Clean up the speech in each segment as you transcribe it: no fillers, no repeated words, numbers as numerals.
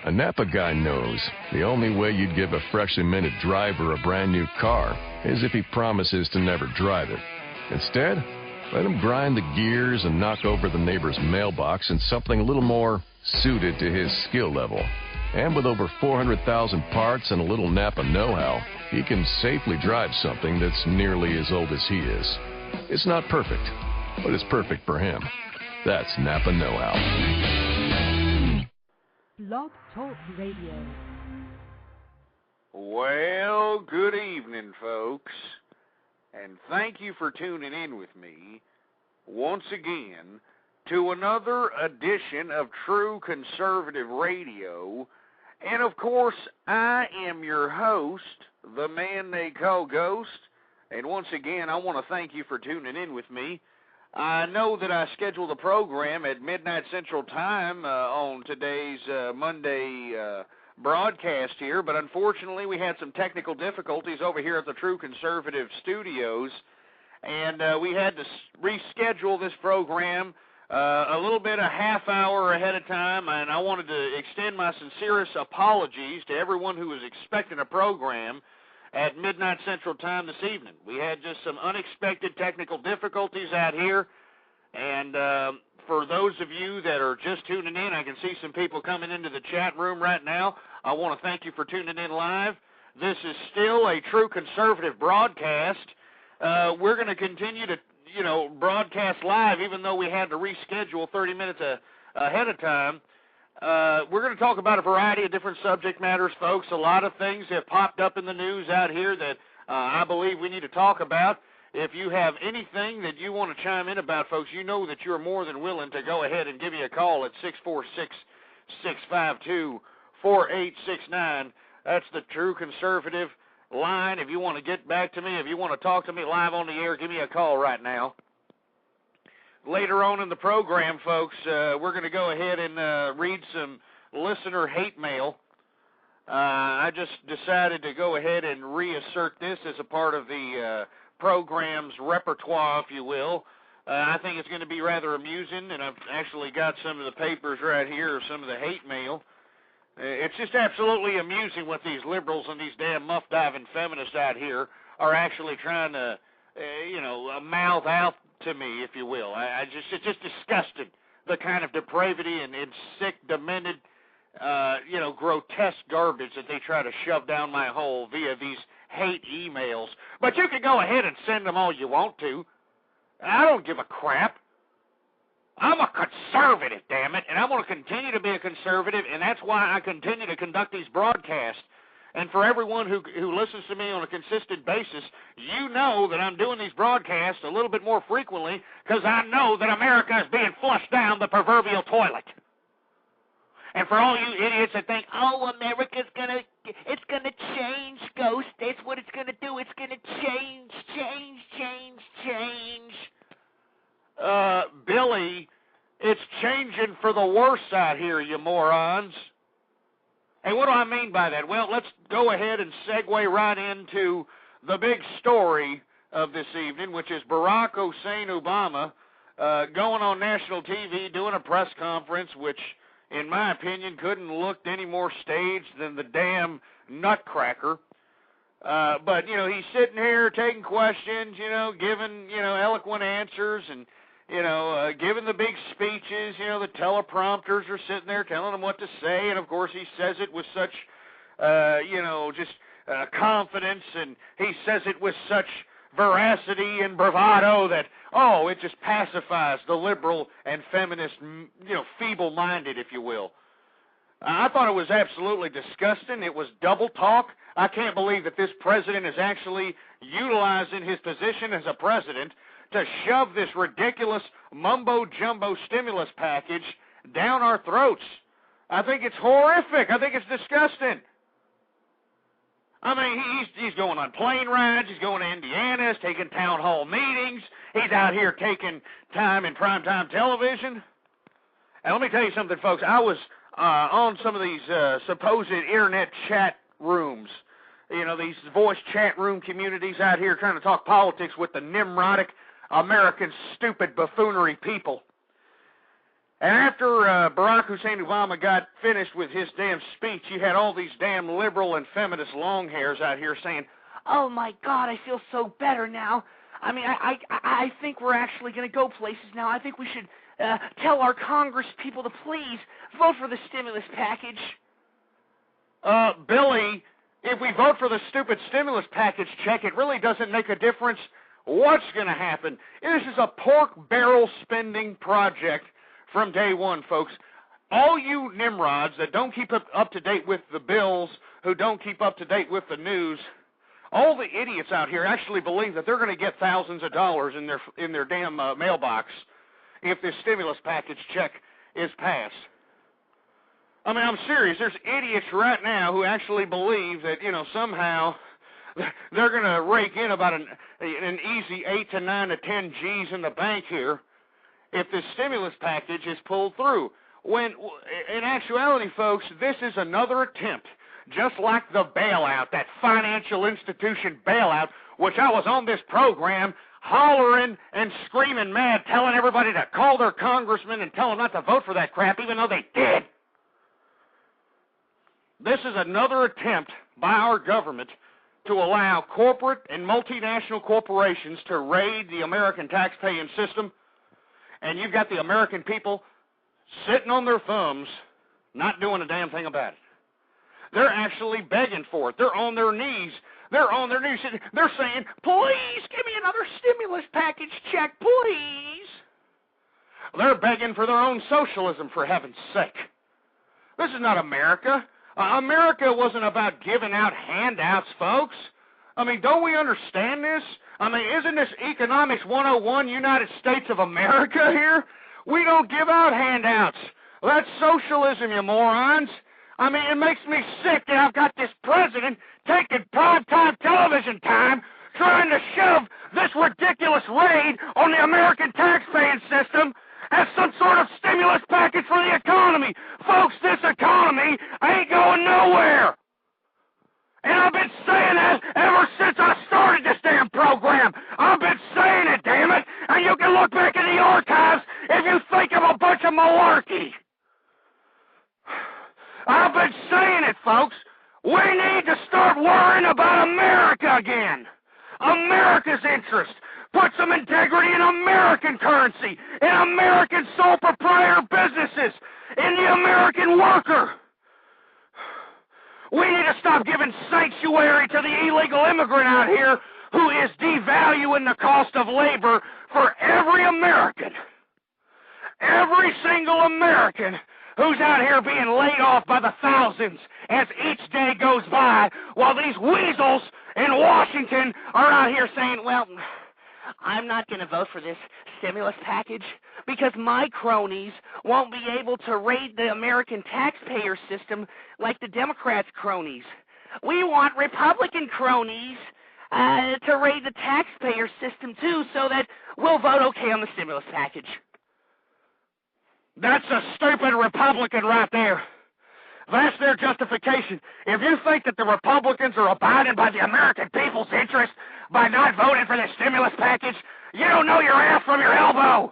A Napa guy knows the only way you'd give a freshly minted driver a brand new car is if he promises to never drive it. Instead, let him grind the gears and knock over the neighbor's mailbox in something a little more suited to his skill level. And with over 400,000 parts and a little Napa know-how, he can safely drive something that's nearly as old as he is. It's not perfect, but it's perfect for him. That's Napa know-how. Blog Talk Radio. Well, good evening, folks, and thank you for tuning in with me once again to another edition of True Conservative Radio. And, of course, I am your host, the man they call Ghost, and once again, I want to thank you for tuning in with me. I know that I scheduled the program at midnight Central Time on today's Monday broadcast here, but unfortunately we had some technical difficulties over here at the True Conservative Studios, and we had to reschedule this program a little bit, a half hour ahead of time, and I wanted to extend my sincerest apologies to everyone who was expecting a program at midnight Central Time this evening. We had just some unexpected technical difficulties out here, and for those of you that are just tuning in, I can see some people coming into the chat room right now. I want to thank you for tuning in live. This is still a True Conservative broadcast. We're going to continue to, broadcast live, even though we had to reschedule 30 minutes ahead of time. We're going to talk about a variety of different subject matters, folks. A lot of things have popped up in the news out here that I believe we need to talk about. If you have anything that you want to chime in about, folks, you know that you're more than willing to go ahead and give me a call at 646-652-4869. That's the True Conservative line. If you want to get back to me, if you want to talk to me live on the air, give me a call right now. Later on in the program, folks, we're going to go ahead and read some listener hate mail. I just decided to go ahead and reassert this as a part of the program's repertoire, if you will. I think it's going to be rather amusing, and I've actually got some of the papers right here of some of the hate mail. It's just absolutely amusing what these liberals and these damn muff-diving feminists out here are actually trying to, mouth out to me, if you will. It's just disgusting, the kind of depravity and sick, demented, grotesque garbage that they try to shove down my hole via these hate emails. But you can go ahead and send them all you want to. I don't give a crap. I'm a conservative, damn it, and I'm going to continue to be a conservative, and that's why I continue to conduct these broadcasts. And for everyone who listens to me on a consistent basis, you know that I'm doing these broadcasts a little bit more frequently because I know that America is being flushed down the proverbial toilet. And for all you idiots that think, America's gonna change, Ghost. That's what it's gonna do. It's gonna change. Billy, it's changing for the worse out here, you morons. And what do I mean by that? Well, let's go ahead and segue right into the big story of this evening, which is Barack Hussein Obama going on national TV doing a press conference, which, in my opinion, couldn't look any more staged than the damn Nutcracker. But, he's sitting here taking questions, giving, eloquent answers and, giving the big speeches. The teleprompters are sitting there telling him what to say, and of course he says it with such, confidence, and he says it with such veracity and bravado that, it just pacifies the liberal and feminist, feeble-minded, if you will. I thought it was absolutely disgusting. It was double talk. I can't believe that this president is actually utilizing his position as a president to shove this ridiculous mumbo-jumbo stimulus package down our throats. I think it's horrific. I think it's disgusting. I mean, he's going on plane rides. He's going to Indiana. He's taking town hall meetings. He's out here taking time in primetime television. And let me tell you something, folks. I was on some of these supposed internet chat rooms, these voice chat room communities out here trying to talk politics with the Nimrodic American stupid buffoonery people. And after Barack Hussein Obama got finished with his damn speech, you had all these damn liberal and feminist long hairs out here saying, "Oh my God, I feel so better now. I mean, I think we're actually going to go places now. I think we should tell our Congress people to please vote for the stimulus package." Billy, if we vote for the stupid stimulus package check, it really doesn't make a difference what's going to happen. This is a pork barrel spending project from day one, folks. All you nimrods that don't keep up to date with the bills, who don't keep up to date with the news, all the idiots out here actually believe that they're going to get thousands of dollars in their damn mailbox if this stimulus package check is passed. I mean, I'm serious. There's idiots right now who actually believe that, somehow they're going to rake in about an easy 8 to 9 to 10 G's in the bank here if this stimulus package is pulled through. When, in actuality, folks, this is another attempt, just like the bailout, that financial institution bailout, which I was on this program hollering and screaming mad, telling everybody to call their congressman and tell them not to vote for that crap, even though they did. This is another attempt by our government to allow corporate and multinational corporations to raid the American taxpaying system, and you've got the American people sitting on their thumbs, not doing a damn thing about it. They're actually begging for it. They're on their knees. They're on their knees. They're saying, "Please give me another stimulus package check, please." They're begging for their own socialism, for heaven's sake. This is not America. America wasn't about giving out handouts, folks. I mean, don't we understand this? I mean, isn't this Economics 101 United States of America here? We don't give out handouts. That's socialism, you morons. I mean, it makes me sick that I've got this president taking primetime television time trying to shove this ridiculous raid on the American taxpaying system as some sort of stimulus package for the economy. Folks, this economy ain't going nowhere. And I've been saying that ever since I started this damn program. I've been saying it, damn it. And you can look back in the archives if you think I'm a bunch of malarkey. I've been saying it, folks. We need to start worrying about America again. America's interest. Put some integrity in American currency, in American sole proprietor businesses, in the American worker. We need to stop giving sanctuary to the illegal immigrant out here who is devaluing the cost of labor for every American. Every single American who's out here being laid off by the thousands as each day goes by, while these weasels in Washington are out here saying, "Well, I'm not going to vote for this stimulus package because my cronies won't be able to raid the American taxpayer system like the Democrats' cronies. We want Republican cronies to raid the taxpayer system too, so that we'll vote okay on the stimulus package." That's a stupid Republican right there. That's their justification. If you think that the Republicans are abiding by the American people's interest by not voting for this stimulus package, you don't know your ass from your elbow.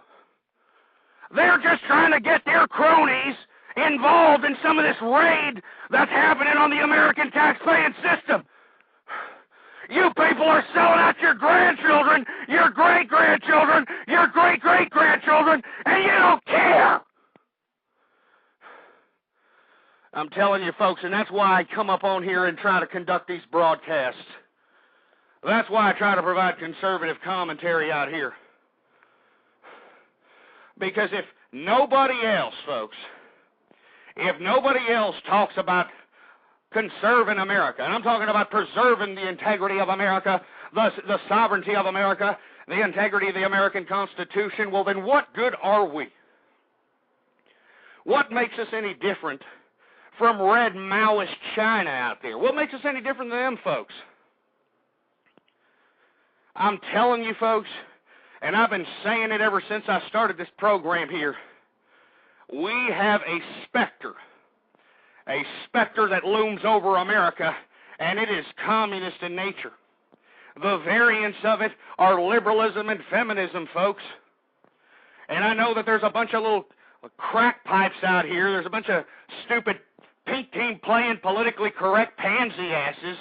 They're just trying to get their cronies involved in some of this raid that's happening on the American taxpaying system. You people are selling out your grandchildren, your great-grandchildren, your great-great-grandchildren, and you don't care. I'm telling you, folks, and that's why I come up on here and try to conduct these broadcasts. That's why I try to provide conservative commentary out here. Because if nobody else, folks, if nobody else talks about conserving America, and I'm talking about preserving the integrity of America, the sovereignty of America, the integrity of the American Constitution, well, then what good are we? What makes us any different from red Maoist China out there? What makes us any different than them folks? I'm telling you, folks, and I've been saying it ever since I started this program here, we have a specter that looms over America, and it is communist in nature. The variants of it are liberalism and feminism, folks. And I know that there's a bunch of little crack pipes out here. There's a bunch of stupid pink team playing politically correct pansy asses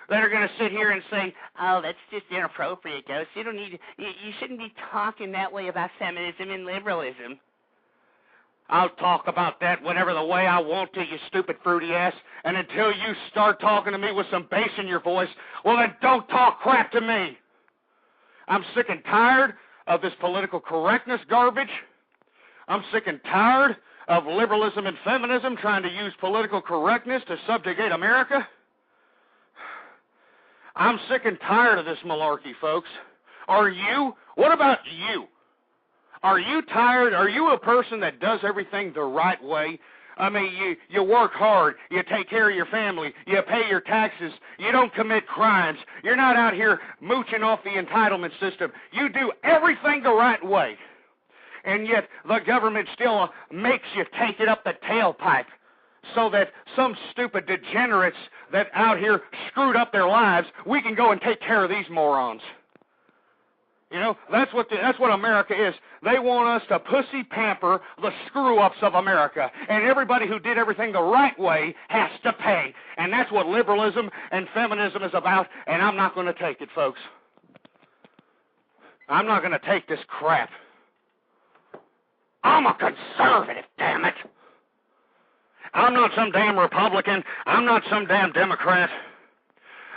that are going to sit here and say, oh, that's just inappropriate, Ghost. You don't need you shouldn't be talking that way about feminism and liberalism. I'll talk about that whatever the way I want to, you stupid fruity ass. And until you start talking to me with some bass in your voice, well, then don't talk crap to me. I'm sick and tired of this political correctness garbage. I'm sick and tired of liberalism and feminism trying to use political correctness to subjugate America. I'm sick and tired of this malarkey, folks. Are you? What about you? Are you tired? Are you a person that does everything the right way? I mean, you work hard, you take care of your family, you pay your taxes, you don't commit crimes, you're not out here mooching off the entitlement system. You do everything the right way. And yet the government still makes you take it up the tailpipe so that some stupid degenerates that out here screwed up their lives, we can go and take care of these morons. You know, that's what America is. They want us to pussy pamper the screw-ups of America. And everybody who did everything the right way has to pay. And that's what liberalism and feminism is about, and I'm not going to take it, folks. I'm not going to take this crap. I'm a conservative, damn it. I'm not some damn Republican. I'm not some damn Democrat.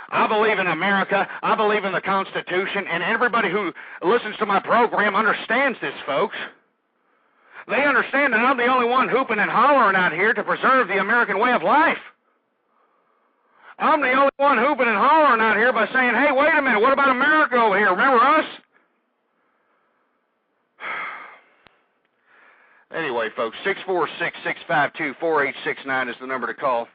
I believe in America, I believe in the Constitution, and everybody who listens to my program understands this, folks. They understand that I'm the only one hooping and hollering out here to preserve the American way of life. I'm the only one hooping and hollering out here by saying, hey, wait a minute, what about America over here? Remember us? Anyway, folks, 646-652-4869 is the number to call.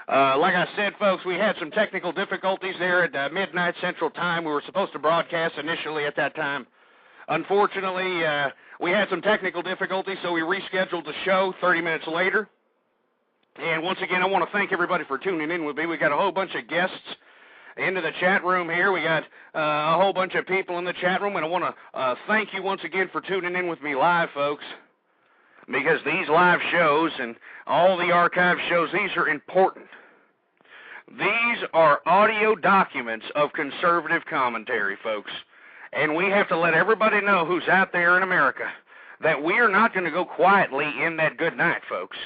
Like I said, folks, we had some technical difficulties there at midnight Central Time. We were supposed to broadcast initially at that time. Unfortunately, we had some technical difficulties, so we rescheduled the show 30 minutes later. And once again, I want to thank everybody for tuning in with me. We got a whole bunch of guests into the chat room here. We got a whole bunch of people in the chat room, and I want to thank you once again for tuning in with me live, folks. Because these live shows and all the archive shows, these are important. These are audio documents of conservative commentary, folks. And we have to let everybody know who's out there in America that we are not going to go quietly in that good night, folks.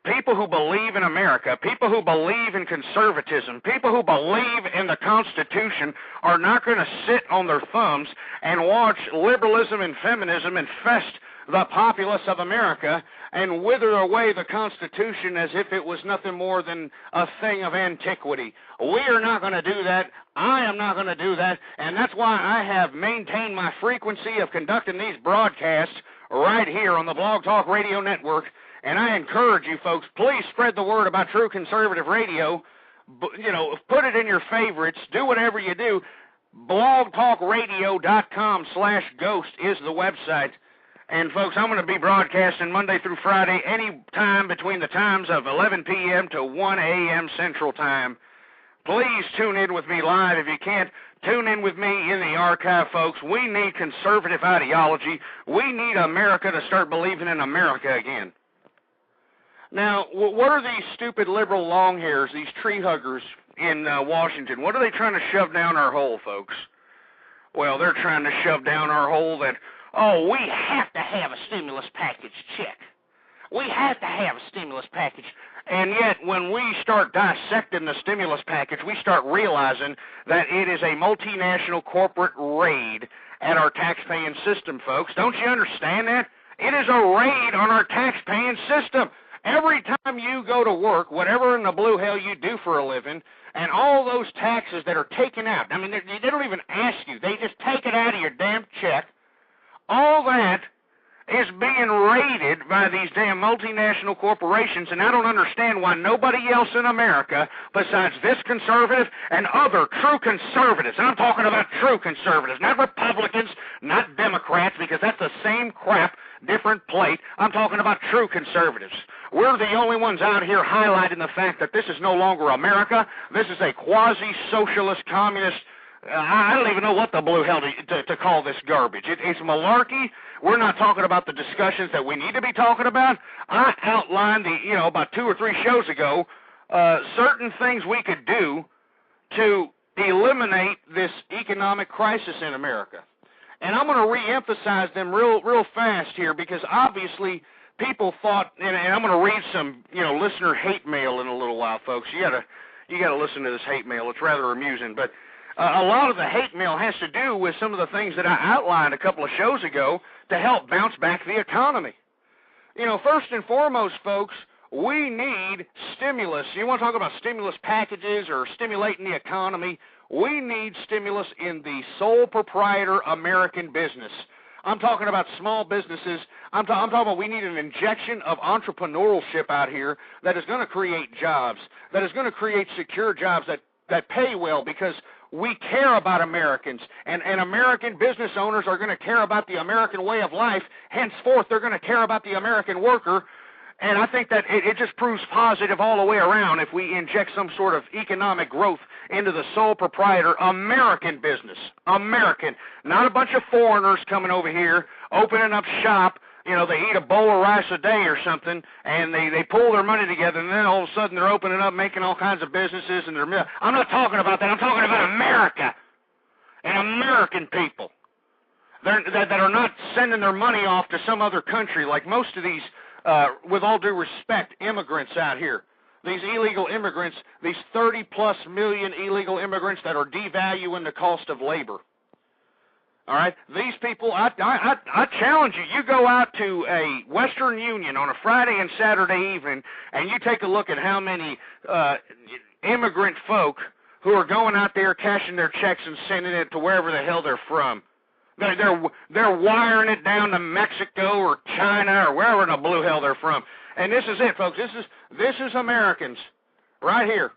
People who believe in America, people who believe in conservatism, people who believe in the Constitution are not going to sit on their thumbs and watch liberalism and feminism infest the populace of America and wither away the Constitution as if it was nothing more than a thing of antiquity. We are not going to do that. I am not going to do that, and that's why I have maintained my frequency of conducting these broadcasts right here on the Blog Talk Radio Network, and I encourage you folks, please spread the word about True Conservative Radio. You know, put it in your favorites. Do whatever you do. blogtalkradio.com/ghost is the website. And, folks, I'm going to be broadcasting Monday through Friday any time between the times of 11 p.m. to 1 a.m. Central Time. Please tune in with me live. If you can't, tune in with me in the archive, folks. We need conservative ideology. We need America to start believing in America again. Now, what are these stupid liberal long hairs, these tree huggers in Washington? What are they trying to shove down our hole, folks? Well, they're trying to shove down our hole that, oh, we have to have a stimulus package check. We have to have a stimulus package. And yet, when we start dissecting the stimulus package, we start realizing that it is a multinational corporate raid at our tax-paying system, folks. Don't you understand that? It is a raid on our tax-paying system. Every time you go to work, whatever in the blue hell you do for a living, and all those taxes that are taken out, I mean, they don't even ask you. They just take it out of your damn check. All that is being raided by these damn multinational corporations, and I don't understand why nobody else in America, besides this conservative and other true conservatives, and I'm talking about true conservatives, not Republicans, not Democrats, because that's the same crap, different plate. I'm talking about true conservatives. We're the only ones out here highlighting the fact that this is no longer America. This is a quasi-socialist, communist, I don't even know what the blue hell to call this garbage. It's malarkey. we're not talking about the discussions that we need to be talking about. I outlined about 2 or 3 shows ago, certain things we could do to eliminate this economic crisis in America. And I'm going to re-emphasize them real fast here, because obviously people thought, and I'm going to read some, listener hate mail in a little while, folks. You got to listen to this hate mail. It's rather amusing, but a lot of the hate mail has to do with some of the things that I outlined a couple of shows ago to help bounce back the economy. First and foremost, folks, we need stimulus. You want to talk about stimulus packages or stimulating the economy? We need stimulus in the sole proprietor American business. I'm talking about small businesses. I'm talking about we need an injection of entrepreneurship out here that is going to create jobs, that is going to create secure jobs that pay well, because we care about Americans, and American business owners are going to care about the American way of life. Henceforth, they're going to care about the American worker. And I think that it just proves positive all the way around if we inject some sort of economic growth into the sole proprietor American business. American. Not a bunch of foreigners coming over here, opening up shop. They eat a bowl of rice a day or something, and they pull their money together, and then all of a sudden they're opening up, making all kinds of businesses. And I'm not talking about that. I'm talking about America and American people that are not sending their money off to some other country like most of these, with all due respect, immigrants out here. These illegal immigrants, these 30-plus million illegal immigrants that are devaluing the cost of labor. All right? These people, I challenge you. You go out to a Western Union on a Friday and Saturday evening, and you take a look at how many immigrant folk who are going out there cashing their checks and sending it to wherever the hell they're from. They're wiring it down to Mexico or China or wherever in the blue hell they're from. And this is it, folks. This is Americans right here.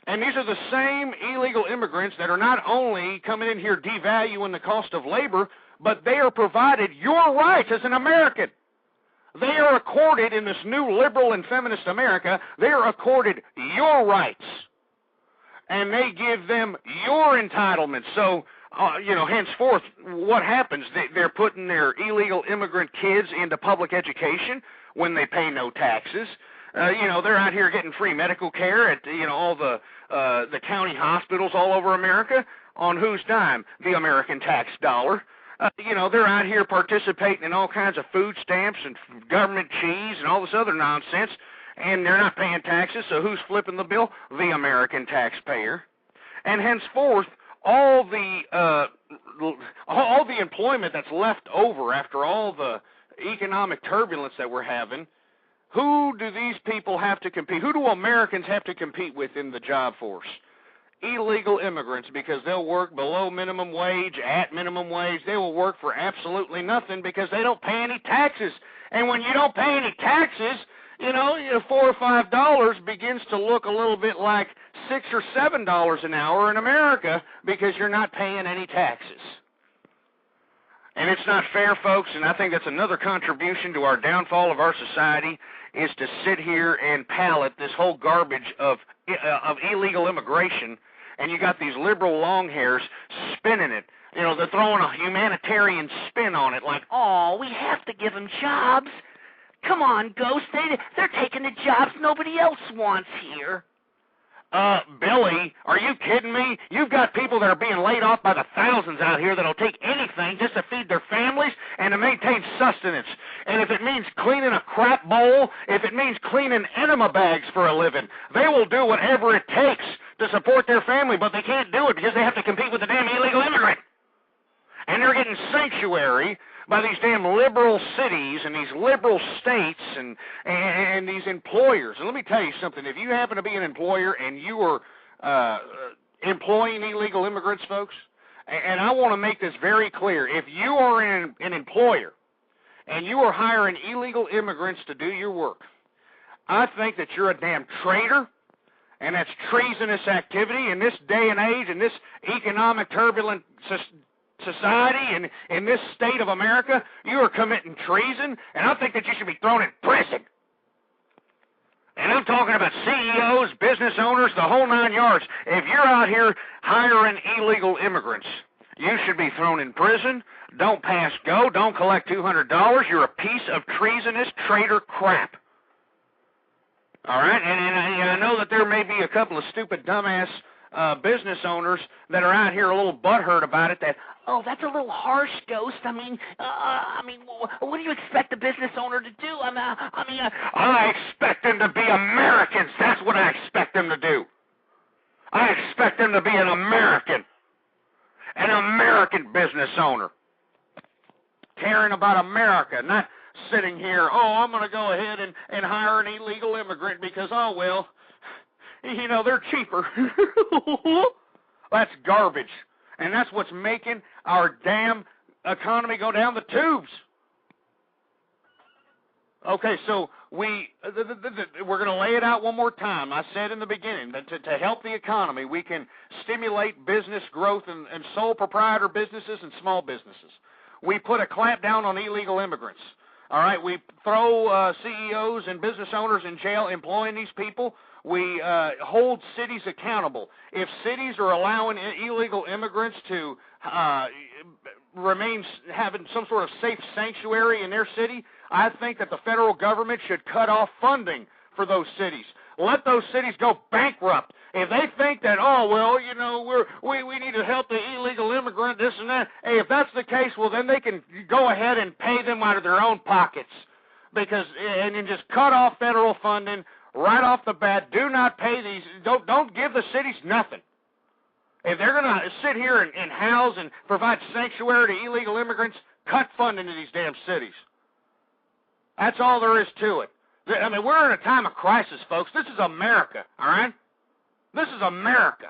And these are the same illegal immigrants that are not only coming in here devaluing the cost of labor, but they are provided your rights as an American. They are accorded in this new liberal and feminist America, they are accorded your rights. And they give them your entitlements. So, henceforth, what happens? They're putting their illegal immigrant kids into public education when they pay no taxes. They're out here getting free medical care at, all the county hospitals all over America. On whose dime? The American tax dollar. They're out here participating in all kinds of food stamps and government cheese and all this other nonsense, and they're not paying taxes, so who's flipping the bill? The American taxpayer. And henceforth, all the employment that's left over after all the economic turbulence that we're having, who do these people have to compete? Who do Americans have to compete with in the job force? Illegal immigrants, because they'll work below minimum wage, at minimum wage. They will work for absolutely nothing because they don't pay any taxes. And when you don't pay any taxes, $4 or $5 begins to look a little bit like $6 or $7 an hour in America because you're not paying any taxes. And it's not fair, folks, and I think that's another contribution to our downfall of our society, is to sit here and palate this whole garbage of illegal immigration, and you got these liberal long hairs spinning it. They're throwing a humanitarian spin on it, like, oh, we have to give them jobs. Come on, Ghost, they're taking the jobs nobody else wants here. Billy, are you kidding me? You've got people that are being laid off by the thousands out here that'll take anything just to feed their families and to maintain sustenance. And if it means cleaning a crap bowl, if it means cleaning enema bags for a living, they will do whatever it takes to support their family, but they can't do it because they have to compete with the damn illegal immigrant. And they're getting sanctuary by these damn liberal cities and these liberal states and these employers. And let me tell you something. If you happen to be an employer and you are employing illegal immigrants, folks, and I want to make this very clear, if you are an employer and you are hiring illegal immigrants to do your work, I think that you're a damn traitor, and that's treasonous activity in this day and age, in this economic turbulent society and in this state of America. You are committing treason, and I think that you should be thrown in prison. And I'm talking about CEOs, business owners, the whole 9 yards. If you're out here hiring illegal immigrants You should be thrown in prison. Don't pass go. Don't collect $200. You're a piece of treasonous traitor crap. All right? And I know that there may be a couple of stupid, dumbass business owners that are out here a little butthurt about it that, oh, that's a little harsh, Ghost. I mean, what do you expect a business owner to do? I expect them to be Americans. That's what I expect them to do. I expect them to be an American business owner, caring about America, not sitting here, oh, I'm going to go ahead and hire an illegal immigrant because, oh, well, you know, they're cheaper. That's garbage. And that's what's making our damn economy go down the tubes. Okay, so we're going to lay it out one more time. I said in the beginning that to help the economy, we can stimulate business growth and sole proprietor businesses and small businesses. We put a clamp down on illegal immigrants. All right, we throw CEOs and business owners in jail employing these people. We hold cities accountable. If cities are allowing illegal immigrants to remain having some sort of safe sanctuary in their city, I think that the federal government should cut off funding for those cities. Let those cities go bankrupt. If they think that, oh, well, you know, we need to help the illegal immigrant, this and that, hey, if that's the case, well, then they can go ahead and pay them out of their own pockets. And then just cut off federal funding right off the bat. Do not pay these, don't give the cities nothing. If they're going to sit here and house and provide sanctuary to illegal immigrants, cut funding to these damn cities. That's all there is to it. I mean, we're in a time of crisis, folks. This is America, all right? This is America.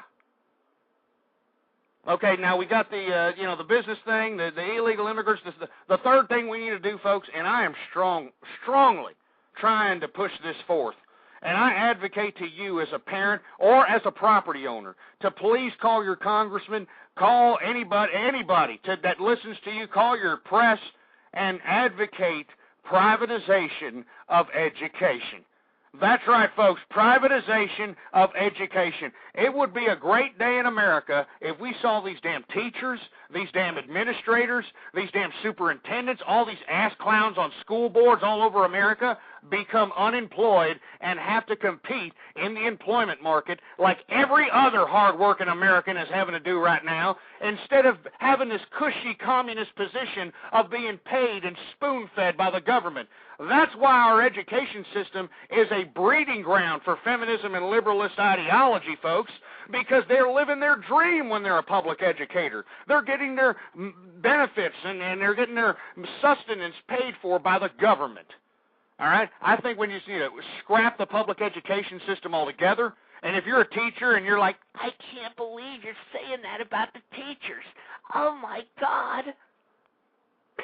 Okay, now we got the, the business thing, the illegal immigrants. The third thing we need to do, folks, and I am strongly trying to push this forth, and I advocate to you as a parent or as a property owner to please call your congressman, call anybody that listens to you, call your press, and advocate privatization of education. That's right, folks, privatization of education. It would be a great day in America if we saw these damn teachers, these damn administrators, these damn superintendents, all these ass clowns on school boards all over America become unemployed and have to compete in the employment market like every other hard-working American is having to do right now, instead of having this cushy communist position of being paid and spoon-fed by the government. That's why our education system is a breeding ground for feminism and liberalist ideology, folks, because they're living their dream when they're a public educator. They're getting their benefits and they're getting their sustenance paid for by the government. All right? I think we just need to scrap the public education system altogether. And if you're a teacher and you're like, I can't believe you're saying that about the teachers. Oh, my God.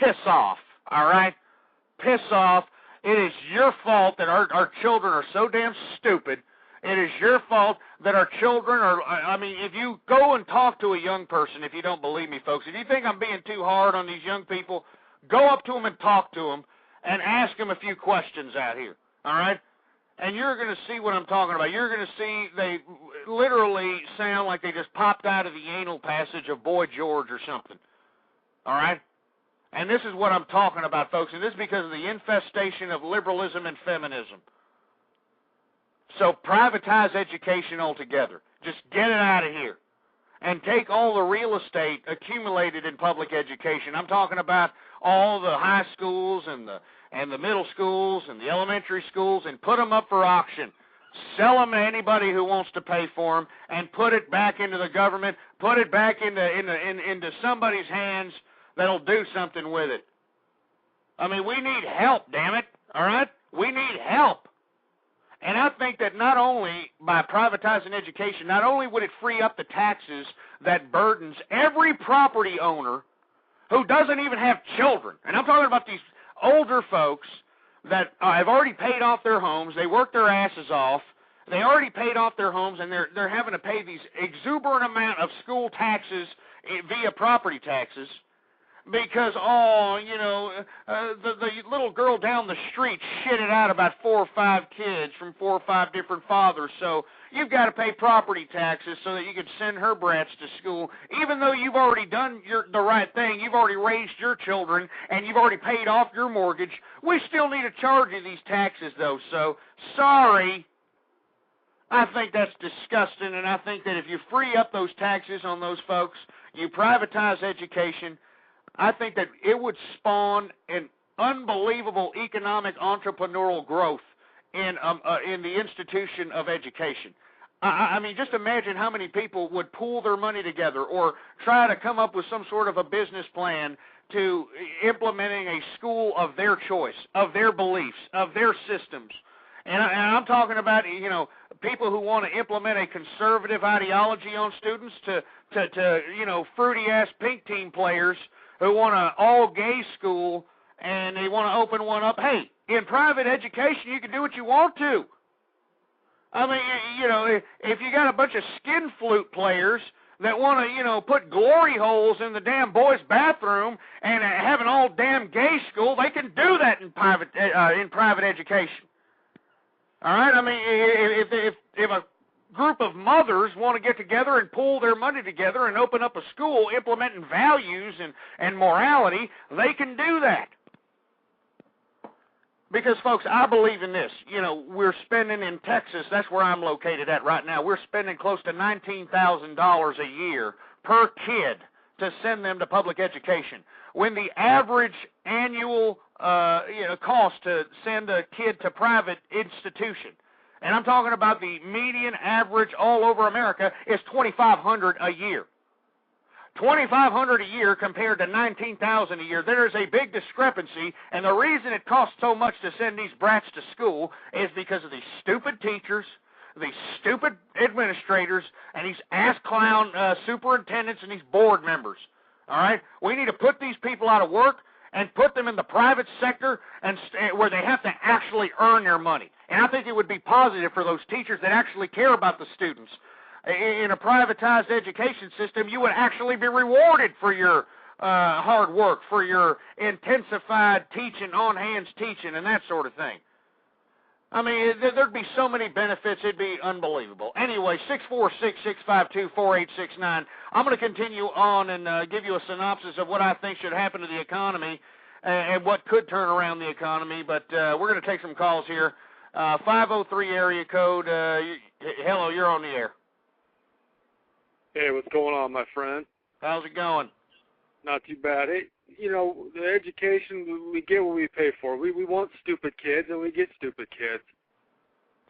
Piss off, all right? Piss off. It is your fault that our children are so damn stupid. It is your fault that our children are, I mean, if you go and talk to a young person, if you don't believe me, folks, if you think I'm being too hard on these young people, go up to them and talk to them and ask them a few questions out here, all right? And you're going to see what I'm talking about. You're going to see they literally sound like they just popped out of the anal passage of Boy George or something, all right? And this is what I'm talking about, folks, and this is because of the infestation of liberalism and feminism. So privatize education altogether. Just get it out of here. And take all the real estate accumulated in public education. I'm talking about all the high schools and the middle schools and the elementary schools, and put them up for auction. Sell them to anybody who wants to pay for them, and put it back into the government. Put it back into somebody's hands that'll do something with it. I mean, we need help, damn it, all right? We need help. And I think that not only by privatizing education, not only would it free up the taxes that burdens every property owner who doesn't even have children. And I'm talking about these older folks that have already paid off their homes. They worked their asses off. They already paid off their homes, and they're having to pay these exuberant amount of school taxes via property taxes. because, the little girl down the street shitted out about 4 or 5 kids from 4 or 5 different fathers, so you've got to pay property taxes so that you can send her brats to school, even though you've already done the right thing. You've already raised your children, and you've already paid off your mortgage. We still need to charge you these taxes, though, so sorry. I think that's disgusting, and I think that if you free up those taxes on those folks, you privatize education, I think that it would spawn an unbelievable economic entrepreneurial growth in the institution of education. I mean, just imagine how many people would pool their money together or try to come up with some sort of a business plan to implementing a school of their choice, of their beliefs, of their systems. And I'm talking about, people who want to implement a conservative ideology on students to fruity-ass pink team players who want an all-gay school and they want to open one up. Hey, in private education, you can do what you want to. I mean, if you got a bunch of skin flute players that want to, put glory holes in the damn boys' bathroom and have an all-damn gay school, they can do that in private education. All right? I mean, if a group of mothers want to get together and pool their money together and open up a school implementing values and morality, they can do that. Because, folks, I believe in this. We're spending in Texas, that's where I'm located at right now, we're spending close to $19,000 a year per kid to send them to public education. When the average annual cost to send a kid to private institution, and I'm talking about the median average all over America, is $2,500 a year. $2,500 a year compared to $19,000 a year. There is a big discrepancy, and the reason it costs so much to send these brats to school is because of these stupid teachers, these stupid administrators, and these ass clown superintendents and these board members. All right? We need to put these people out of work and put them in the private sector and where they have to actually earn their money. And I think it would be positive for those teachers that actually care about the students. In a privatized education system, you would actually be rewarded for your hard work, for your intensified teaching, on-hands teaching, and that sort of thing. I mean, there'd be so many benefits, it'd be unbelievable. Anyway, 646-652-4869. I'm going to continue on and give you a synopsis of what I think should happen to the economy and what could turn around the economy, but we're going to take some calls here. 503 area code. Hello, you're on the air. Hey, what's going on, my friend? How's it going? Not too bad. Hey, the education, we get what we pay for. We want stupid kids, and we get stupid kids.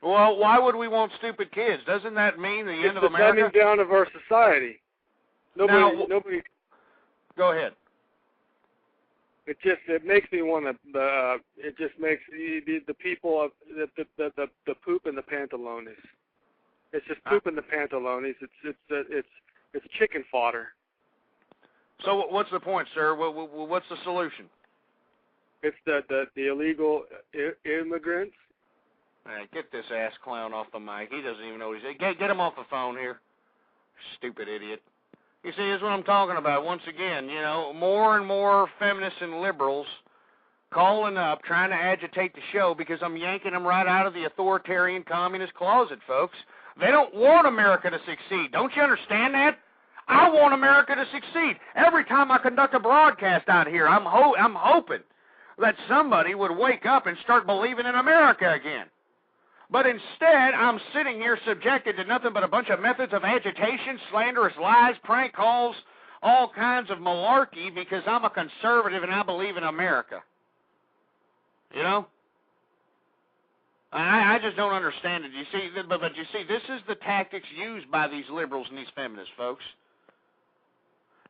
Well, why would we want stupid kids? Doesn't that mean the end of America? It's the dumbing down of our society. Nobody. Go ahead. It makes me want to. It just makes the people of the poop in the pantalones. It's just poop in the pantalones. It's chicken fodder. So what's the point, sir? What's the solution? It's the illegal immigrants. Hey, get this ass clown off the mic. He doesn't even know what he's saying. Get him off the phone here. Stupid idiot. You see, this is what I'm talking about. Once again, more and more feminists and liberals calling up, trying to agitate the show because I'm yanking them right out of the authoritarian communist closet, folks. They don't want America to succeed. Don't you understand that? I want America to succeed. Every time I conduct a broadcast out here, I'm hoping that somebody would wake up and start believing in America again. But instead, I'm sitting here subjected to nothing but a bunch of methods of agitation, slanderous lies, prank calls, all kinds of malarkey because I'm a conservative and I believe in America. I just don't understand it. You see, but you see, this is the tactics used by these liberals and these feminists, folks.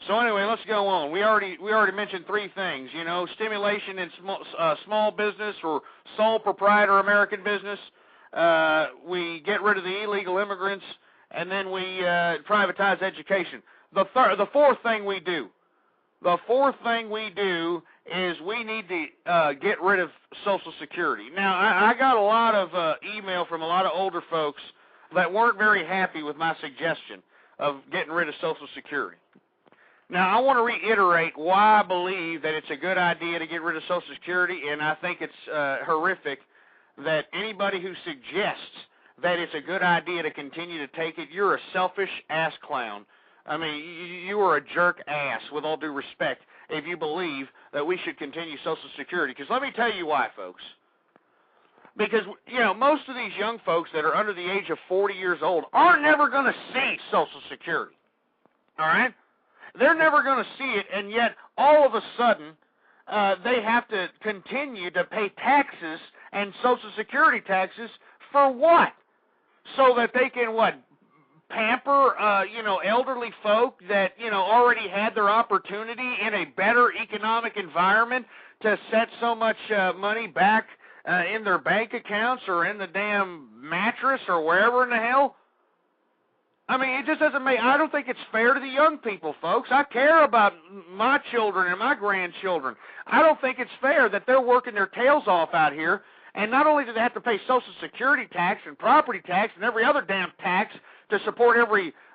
So anyway, let's go on. We already mentioned 3 things. Stimulation in small business or sole proprietor American business. We get rid of the illegal immigrants, and then we privatize education. The fourth thing we do is we need to get rid of Social Security. Now, I got a lot of email from a lot of older folks that weren't very happy with my suggestion of getting rid of Social Security. Now, I want to reiterate why I believe that it's a good idea to get rid of Social Security, and I think it's horrific that anybody who suggests that it's a good idea to continue to take it, you're a selfish ass clown. I mean, you are a jerk ass, with all due respect, if you believe that we should continue Social Security. Because let me tell you why, folks. Because, you know, most of these young folks that are under the age of 40 years old are never going to see Social Security. All right? They're never going to see it, and yet all of a sudden they have to continue to pay taxes and Social Security taxes for what? So that they can, what, pamper, you know, elderly folk that, you know, already had their opportunity in a better economic environment to set so much money back in their bank accounts or in the damn mattress or wherever in the hell? I mean, it just doesn't make, I don't think it's fair to the young people, folks. I care about my children and my grandchildren. I don't think it's fair that they're working their tails off out here, and not only do they have to pay Social Security tax and property tax and every other damn tax to support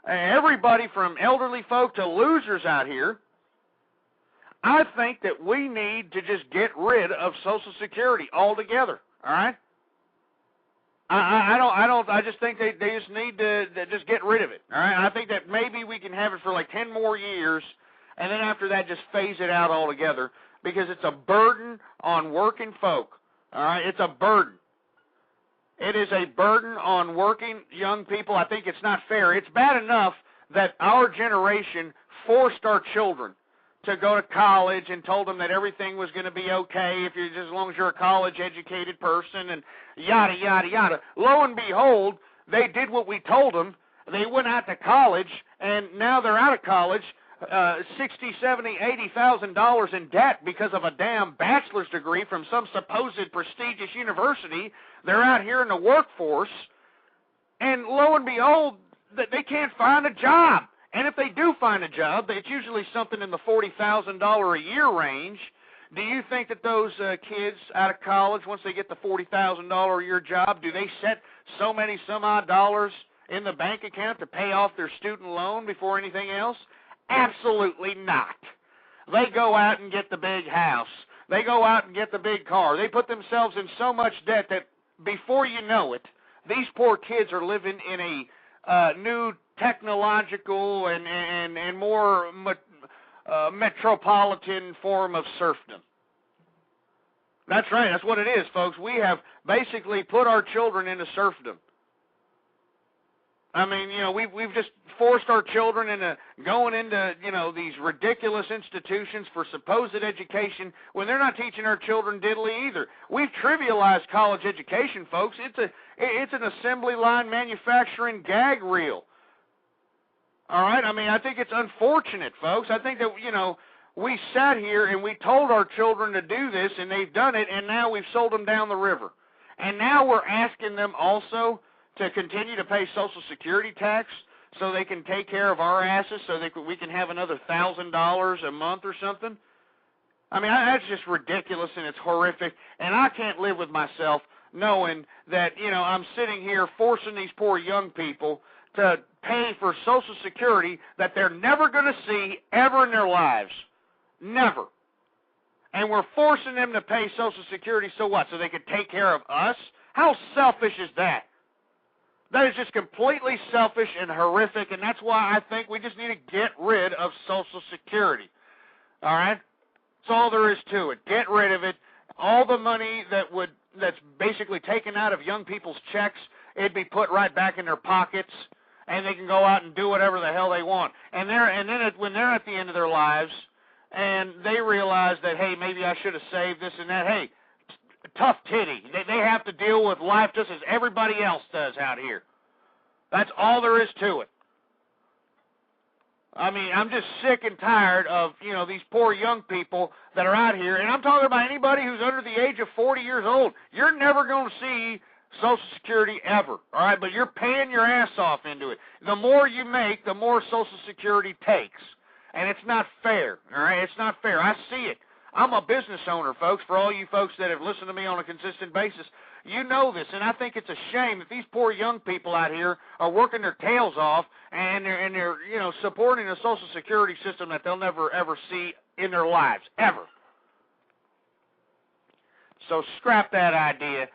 everybody from elderly folk to losers out here, I think that we need to just get rid of Social Security altogether, all right? I just think they just need to just get rid of it, all right? I think that maybe we can have it for like 10 more years, and then after that just phase it out altogether, because it's a burden on working folk, all right? It's a burden. It is a burden on working young people. I think it's not fair. It's bad enough that our generation forced our children to go to college and told them that everything was going to be okay if you're, as long as you're a college-educated person and yada, yada, yada. Lo and behold, they did what we told them. They went out to college, and now they're out of college, $60,000, $70,000, $80,000 in debt because of a damn bachelor's degree from some supposed prestigious university. They're out here in the workforce, and lo and behold, they can't find a job. And if they do find a job, it's usually something in the $40,000 a year range. Do you think that those kids out of college, once they get the $40,000 a year job, do they set some odd dollars in the bank account to pay off their student loan before anything else? Absolutely not. They go out and get the big house. They go out and get the big car. They put themselves in so much debt that before you know it, these poor kids are living in a new technological and more metropolitan form of serfdom. That's right. That's what it is, folks. We have basically put our children into serfdom. I mean, you know, we've just forced our children into going into, you know, these ridiculous institutions for supposed education when they're not teaching our children diddly either. We've trivialized college education, folks. It's an assembly line manufacturing gag reel. All right? I mean, I think it's unfortunate, folks. I think that, you know, we sat here and we told our children to do this, and they've done it, and now we've sold them down the river. And now we're asking them also to continue to pay Social Security tax so they can take care of our asses so that we can have another $1,000 a month or something. I mean, that's just ridiculous, and it's horrific, and I can't live with myself knowing that, you know, I'm sitting here forcing these poor young people to pay for Social Security that they're never going to see ever in their lives. Never. And we're forcing them to pay Social Security, so what? So they can take care of us? How selfish is that? That is just completely selfish and horrific, and that's why I think we just need to get rid of Social Security. All right? That's all there is to it. Get rid of it. All the money that's basically taken out of young people's checks, it'd be put right back in their pockets, and they can go out and do whatever the hell they want. And then when they're at the end of their lives, and they realize that, hey, maybe I should have saved this and that, hey, tough titty. They have to deal with life just as everybody else does out here. That's all there is to it. I mean, I'm just sick and tired of, you know, these poor young people that are out here, and I'm talking about anybody who's under the age of 40 years old. You're never going to see Social Security ever, all right? But you're paying your ass off into it. The more you make, the more Social Security takes. And it's not fair, all right? It's not fair. I see it. I'm a business owner, folks, for all you folks that have listened to me on a consistent basis. You know this, and I think it's a shame that these poor young people out here are working their tails off and they're supporting a Social Security system that they'll never ever see in their lives ever. So scrap that idea.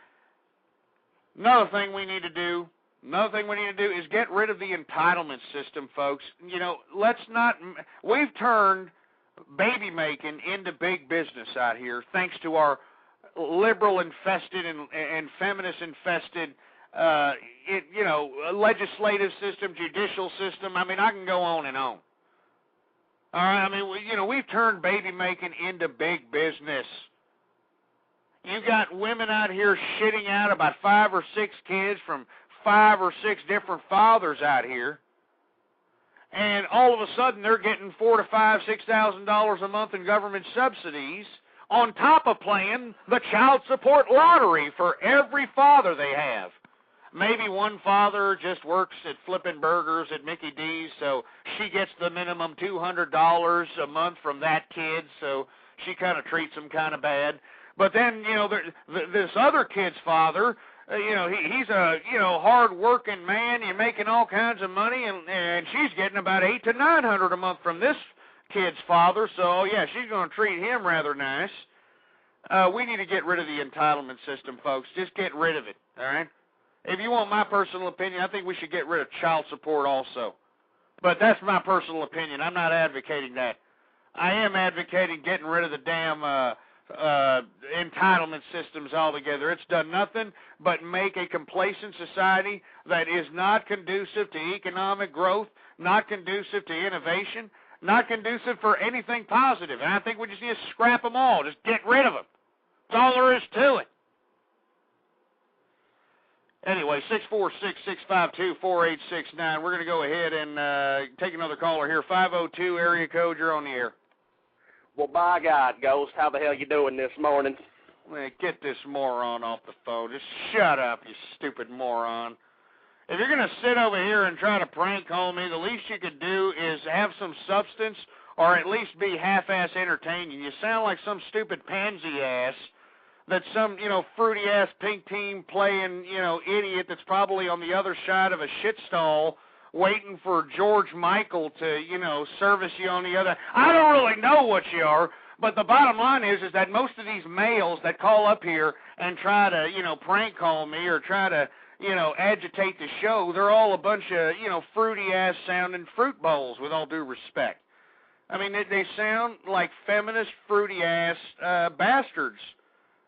Another thing we need to do is get rid of the entitlement system, folks. We've turned baby making into big business out here thanks to our liberal infested and feminist infested legislative system, judicial system. I mean, I can go on and on. All right, I mean, we've turned baby making into big business. You got women out here shitting out about 5 or 6 kids from 5 or 6 different fathers out here, and all of a sudden they're getting $4,000 to $5,000, $6,000 a month in government subsidies, on top of playing the child support lottery for every father they have. Maybe one father just works at flipping burgers at Mickey D's, so she gets the minimum $200 a month from that kid, so she kind of treats him kind of bad. But then, this other kid's father, he's a, hard-working man, you're making all kinds of money, and she's getting about $800 to $900 a month from this kid's father, so, yeah, she's going to treat him rather nice. We need to get rid of the entitlement system, folks. Just get rid of it, all right? If you want my personal opinion, I think we should get rid of child support also. But that's my personal opinion. I'm not advocating that. I am advocating getting rid of the damn entitlement systems altogether. It's done nothing but make a complacent society that is not conducive to economic growth, not conducive to innovation, not conducive for anything positive. And I think we just need to scrap them all. Just get rid of them. That's all there is to it. Anyway, 646-652-4869. We're going to go ahead and take another caller here. 502 area code, you're on the air. Well, by God, Ghost, how the hell you doing this morning? Man, get this moron off the phone. Just shut up, you stupid moron. If you're going to sit over here and try to prank call me, the least you could do is have some substance or at least be half-ass entertaining. You sound like some stupid pansy ass that's some, fruity-ass pink team playing, idiot that's probably on the other side of a shit stall waiting for George Michael to, service you on the other. I don't really know what you are, but the bottom line is that most of these males that call up here and try to, prank call me or try to, agitate the show, they're all a bunch of, fruity-ass sounding fruit bowls, with all due respect. I mean, they sound like feminist, fruity-ass bastards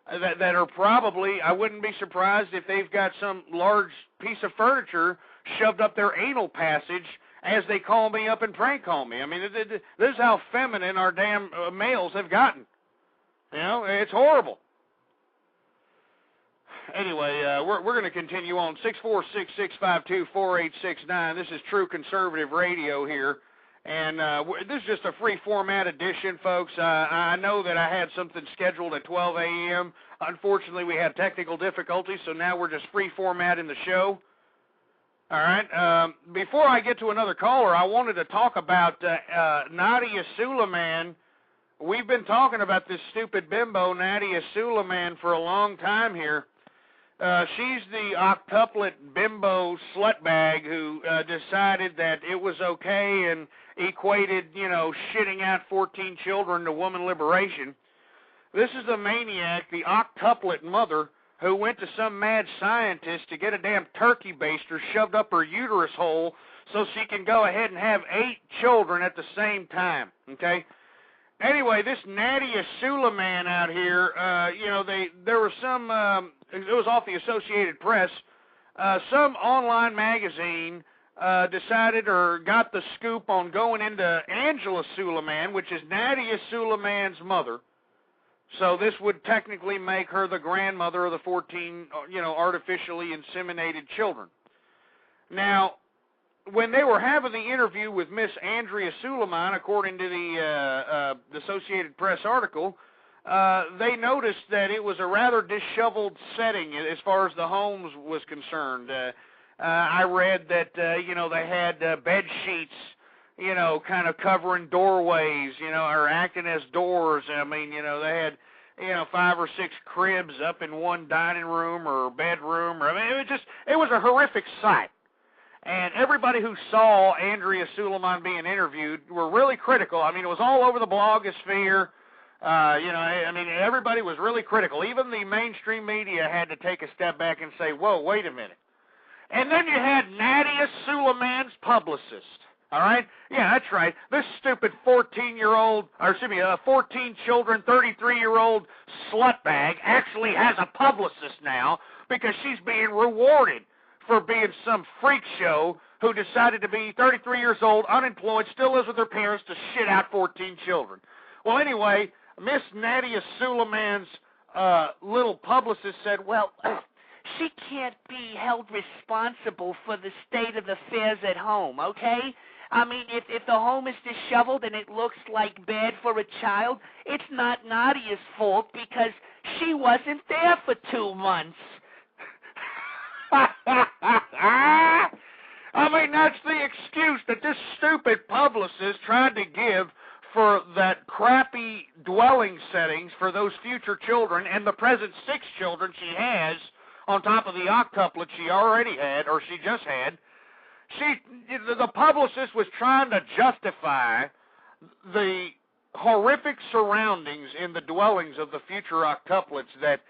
that are probably, I wouldn't be surprised if they've got some large piece of furniture shoved up their anal passage as they call me up and prank call me. I mean, this is how feminine our damn males have gotten. It's horrible. Anyway, we're going to continue on. 646-652-4869. This is True Conservative Radio here. And this is just a free format edition, folks. I know that I had something scheduled at 12 a.m. Unfortunately, we had technical difficulties, so now we're just free format in the show. All right. Before I get to another caller, I wanted to talk about Nadia Suleiman. We've been talking about this stupid bimbo, Nadia Suleiman, for a long time here. She's the octuplet bimbo slutbag who decided that it was okay and equated, shitting out 14 children to woman liberation. This is a maniac, the octuplet mother, who went to some mad scientist to get a damn turkey baster shoved up her uterus hole so she can go ahead and have 8 children at the same time, okay? Anyway, this Nadia Suleiman out here, there was some, it was off the Associated Press, some online magazine decided or got the scoop on going into Angela Suleiman, which is Nadia Suleiman's mother. So this would technically make her the grandmother of the 14, artificially inseminated children. Now, when they were having the interview with Miss Andrea Suleiman, according to the Associated Press article, they noticed that it was a rather disheveled setting as far as the homes was concerned. I read that, they had bed sheets, kind of covering doorways, or acting as doors. I mean, they had 5 or 6 cribs up in one dining room or bedroom. Or, I mean, it was a horrific sight. And everybody who saw Andrea Suleiman being interviewed were really critical. I mean, it was all over the blogosphere. I mean, everybody was really critical. Even the mainstream media had to take a step back and say, whoa, wait a minute. And then you had Nadia Suleiman's publicist. All right? Yeah, that's right. This stupid 14 children, 33-year-old slutbag actually has a publicist now because she's being rewarded for being some freak show who decided to be 33 years old, unemployed, still lives with her parents to shit out 14 children. Well, anyway, Miss Nadia Suleiman's little publicist said, well, she can't be held responsible for the state of affairs at home, okay? I mean, if the home is disheveled and it looks like bad for a child, it's not Nadia's fault because she wasn't there for 2 months. I mean, that's the excuse that this stupid publicist tried to give for that crappy dwelling settings for those future children and the present 6 children she has on top of the octuplet she already had, or she just had. The publicist was trying to justify the horrific surroundings in the dwellings of the future octuplets that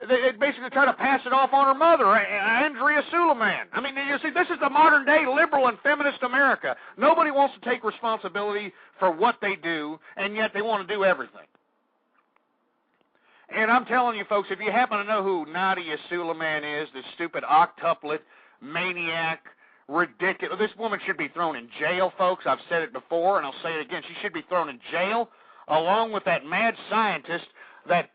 they basically try to pass it off on her mother, Andrea Suleiman. I mean, you see, this is the modern-day liberal and feminist America. Nobody wants to take responsibility for what they do, and yet they want to do everything. And I'm telling you, folks, if you happen to know who Nadia Suleiman is, this stupid octuplet, maniac, ridiculous. This woman should be thrown in jail, folks. I've said it before, and I'll say it again. She should be thrown in jail, along with that mad scientist that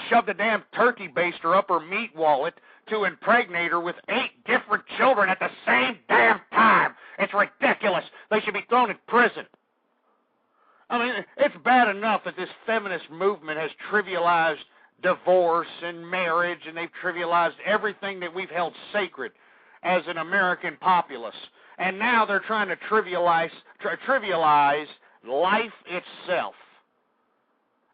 shoved a damn turkey baster up her meat wallet to impregnate her with 8 different children at the same damn time. It's ridiculous. They should be thrown in prison. I mean, it's bad enough that this feminist movement has trivialized divorce and marriage, and they've trivialized everything that we've held sacred as an American populace. And now they're trying to trivialize life itself.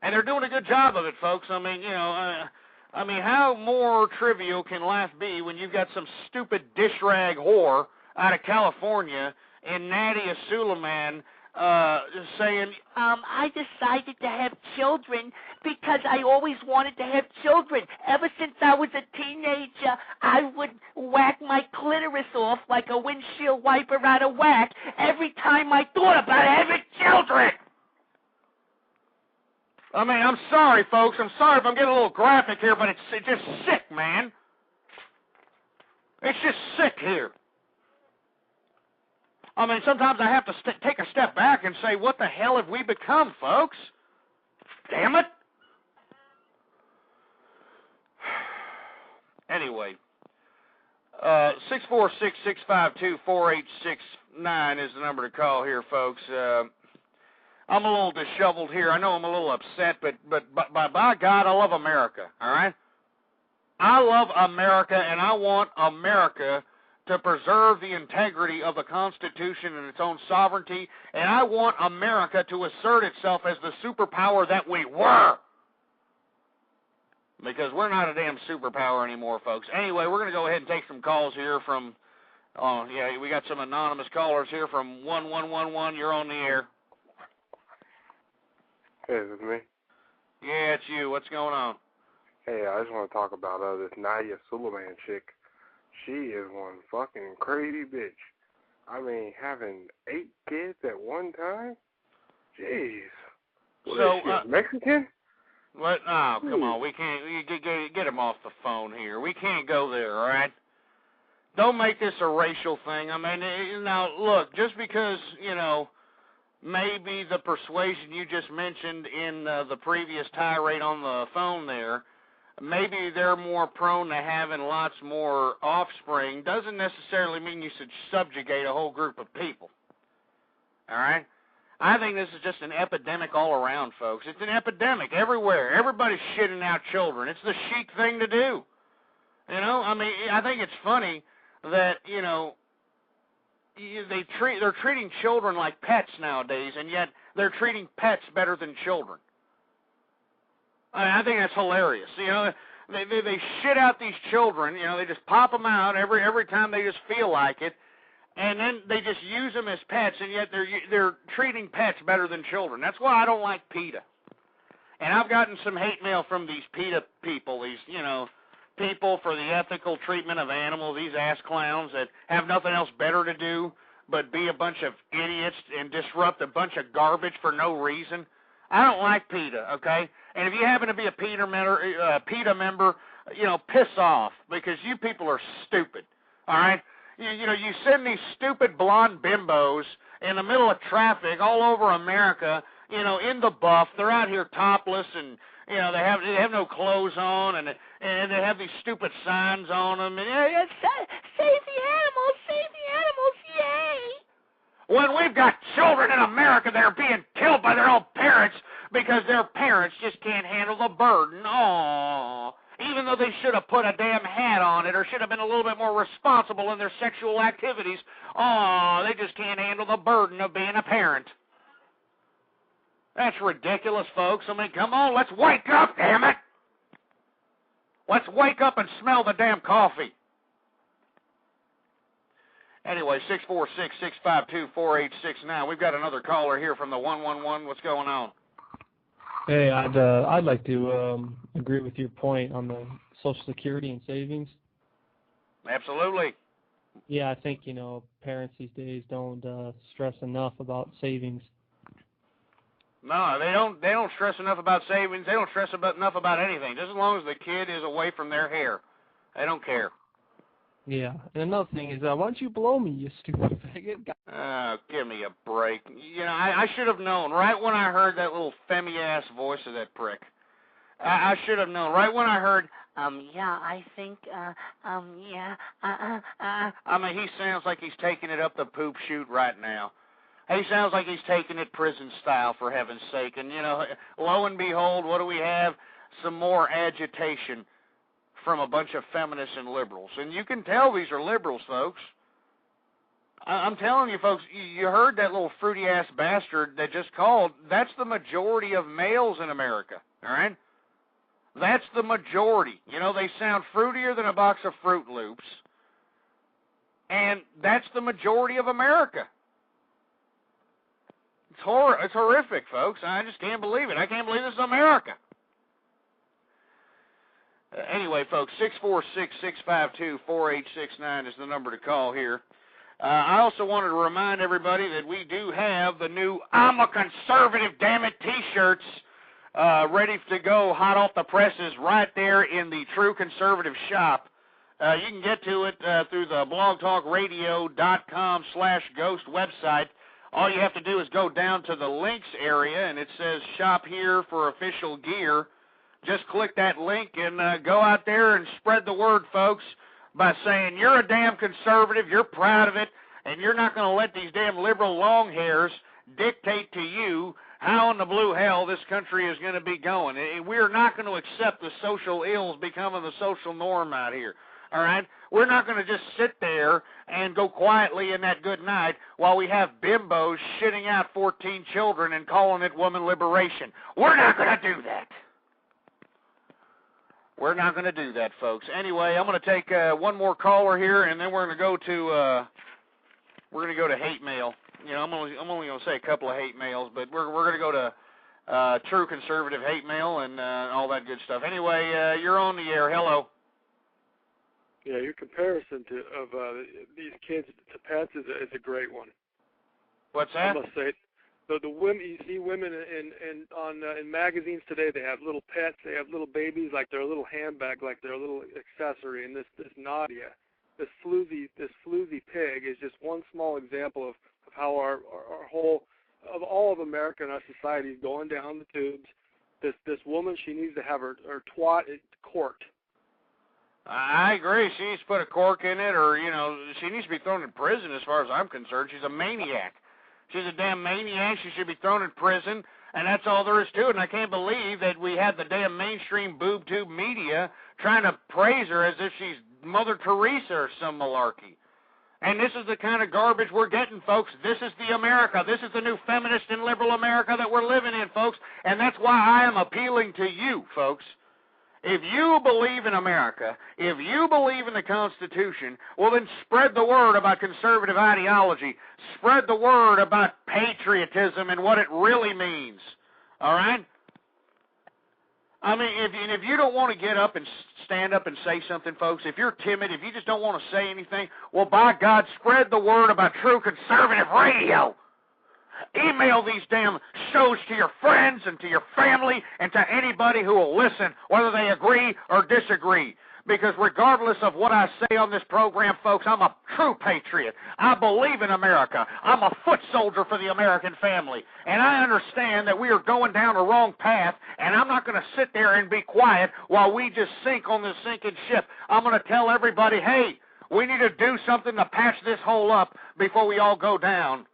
And they're doing a good job of it, folks. I mean, how more trivial can life be when you've got some stupid dish rag whore out of California in Nadia Suleiman saying, I decided to have children because I always wanted to have children. Ever since I was a teenager, I would whack my clitoris off like a windshield wiper out of whack every time I thought about having children. I mean, I'm sorry, folks. I'm sorry if I'm getting a little graphic here, but it's just sick, man. It's just sick here. I mean, sometimes I have to take a step back and say, what the hell have we become, folks? Damn it. Anyway, 646-652-4869 is the number to call here, folks. I'm a little disheveled here. I know I'm a little upset, but by God, I love America, all right? I love America, and I want America to preserve the integrity of the Constitution and its own sovereignty, and I want America to assert itself as the superpower that we were. Because we're not a damn superpower anymore, folks. Anyway, we're going to go ahead and take some calls here from, we got some anonymous callers here from 1111. You're on the air. Hey, is it me? Yeah, it's you. What's going on? Hey, I just want to talk about this Nadia Suleiman chick. She is one fucking crazy bitch. I mean, having 8 kids at one time? Jeez. So, is she, Mexican? What? Oh, come on. We can't get him off the phone here. We can't go there, all right? Don't make this a racial thing. I mean, now, look, just because, maybe the persuasion you just mentioned in the previous tirade on the phone there, maybe they're more prone to having lots more offspring, doesn't necessarily mean you should subjugate a whole group of people. All right? I think this is just an epidemic all around, folks. It's an epidemic everywhere. Everybody's shitting out children. It's the chic thing to do. I mean, I think it's funny that, they're treating children like pets nowadays, and yet they're treating pets better than children. I think that's hilarious. You know, they shit out these children. You know, they just pop them out every time they just feel like it, and then they just use them as pets, and yet they're treating pets better than children. That's why I don't like PETA. And I've gotten some hate mail from these PETA people, these, you know, people for the ethical treatment of animals, these ass clowns that have nothing else better to do but be a bunch of idiots and disrupt a bunch of garbage for no reason. I don't like PETA, okay? And if you happen to be a PETA member, you know, piss off, because you people are stupid, all right? You know, you send these stupid blonde bimbos in the middle of traffic all over America, you know, in the buff. They're out here topless, and you know they have no clothes on, and they have these stupid signs on them. And save the animals, yay! When we've got children in America that are being killed by their own parents because their parents just can't handle the burden. Aww. Even though they should have put a damn hat on it or should have been a little bit more responsible in their sexual activities. Aww, they just can't handle the burden of being a parent. That's ridiculous, folks. I mean, come on, let's wake up, damn it. Let's wake up and smell the damn coffee. Anyway, 646-652-4869. We've got another caller here from the 111. What's going on? Hey, I'd like to agree with your point on the Social Security and savings. Absolutely. Yeah, I think, you know, parents these days don't stress enough about savings. No, they don't stress enough about savings. They don't stress enough about anything. Just as long as the kid is away from their hair, they don't care. Yeah, and another thing is, why don't you blow me, you stupid faggot? Oh, give me a break. You know, I should have known right when I heard that little femmy-ass voice of that prick. I should have known right when I heard, yeah, I think, yeah, I mean, he sounds like he's taking it up the poop chute right now. He sounds like he's taking it prison style, for heaven's sake. And, you know, lo and behold, what do we have? Some more agitation from a bunch of feminists and liberals. And you can tell these are liberals, folks. I'm telling you, folks, you heard that little fruity-ass bastard that just called. That's the majority of males in America, all right? That's the majority. You know, they sound fruitier than a box of Fruit Loops. And that's the majority of America. It's horrific, folks. I just can't believe it. I can't believe this is America. Anyway, folks, 646-652-4869 is the number to call here. I also wanted to remind everybody that we do have the new I'm a Conservative, Damn It t-shirts ready to go, hot off the presses, right there in the True Conservative shop. You can get to it through the blogtalkradio.com/ghost website. All you have to do is go down to the links area, and it says shop here for official gear. Just click that link and go out there and spread the word, folks, by saying you're a damn conservative, you're proud of it, and you're not going to let these damn liberal long hairs dictate to you how in the blue hell this country is going to be going. We're not going to accept the social ills becoming the social norm out here. All right? We're not going to just sit there and go quietly in that good night while we have bimbos shitting out 14 children and calling it woman liberation. We're not going to do that. We're not going to do that, folks. Anyway, I'm going to take one more caller here, and then we're going to go to hate mail. You know, I'm only going to say a couple of hate mails, but we're going to go to True Conservative hate mail and all that good stuff. Anyway, you're on the air. Hello. Yeah, your comparison of these kids to pets is a great one. What's that? I must say, the women, you see women in magazines today. They have little pets. They have little babies, like they're a little handbag, like they're a little accessory. And this Nadia, this floozy pig, is just one small example of how our whole of all of America and our society is going down the tubes. This woman, she needs to have her twat corked. I agree. She needs to put a cork in it, or, you know, she needs to be thrown in prison as far as I'm concerned. She's a maniac. She's a damn maniac. She should be thrown in prison, and that's all there is to it. And I can't believe that we have the damn mainstream boob tube media trying to praise her as if she's Mother Teresa or some malarkey. And this is the kind of garbage we're getting, folks. This is the America. This is the new feminist and liberal America that we're living in, folks. And that's why I am appealing to you, folks. If you believe in America, if you believe in the Constitution, well, then spread the word about conservative ideology. Spread the word about patriotism and what it really means. All right? I mean, if you don't want to get up and stand up and say something, folks, if you're timid, if you just don't want to say anything, well, by God, spread the word about true conservative radio. Email these damn shows to your friends and to your family and to anybody who will listen, whether they agree or disagree. Because regardless of what I say on this program, folks, I'm a true patriot. I believe in America. I'm a foot soldier for the American family. And I understand that we are going down a wrong path, and I'm not going to sit there and be quiet while we just sink on this sinking ship. I'm going to tell everybody, hey, we need to do something to patch this hole up before we all go down.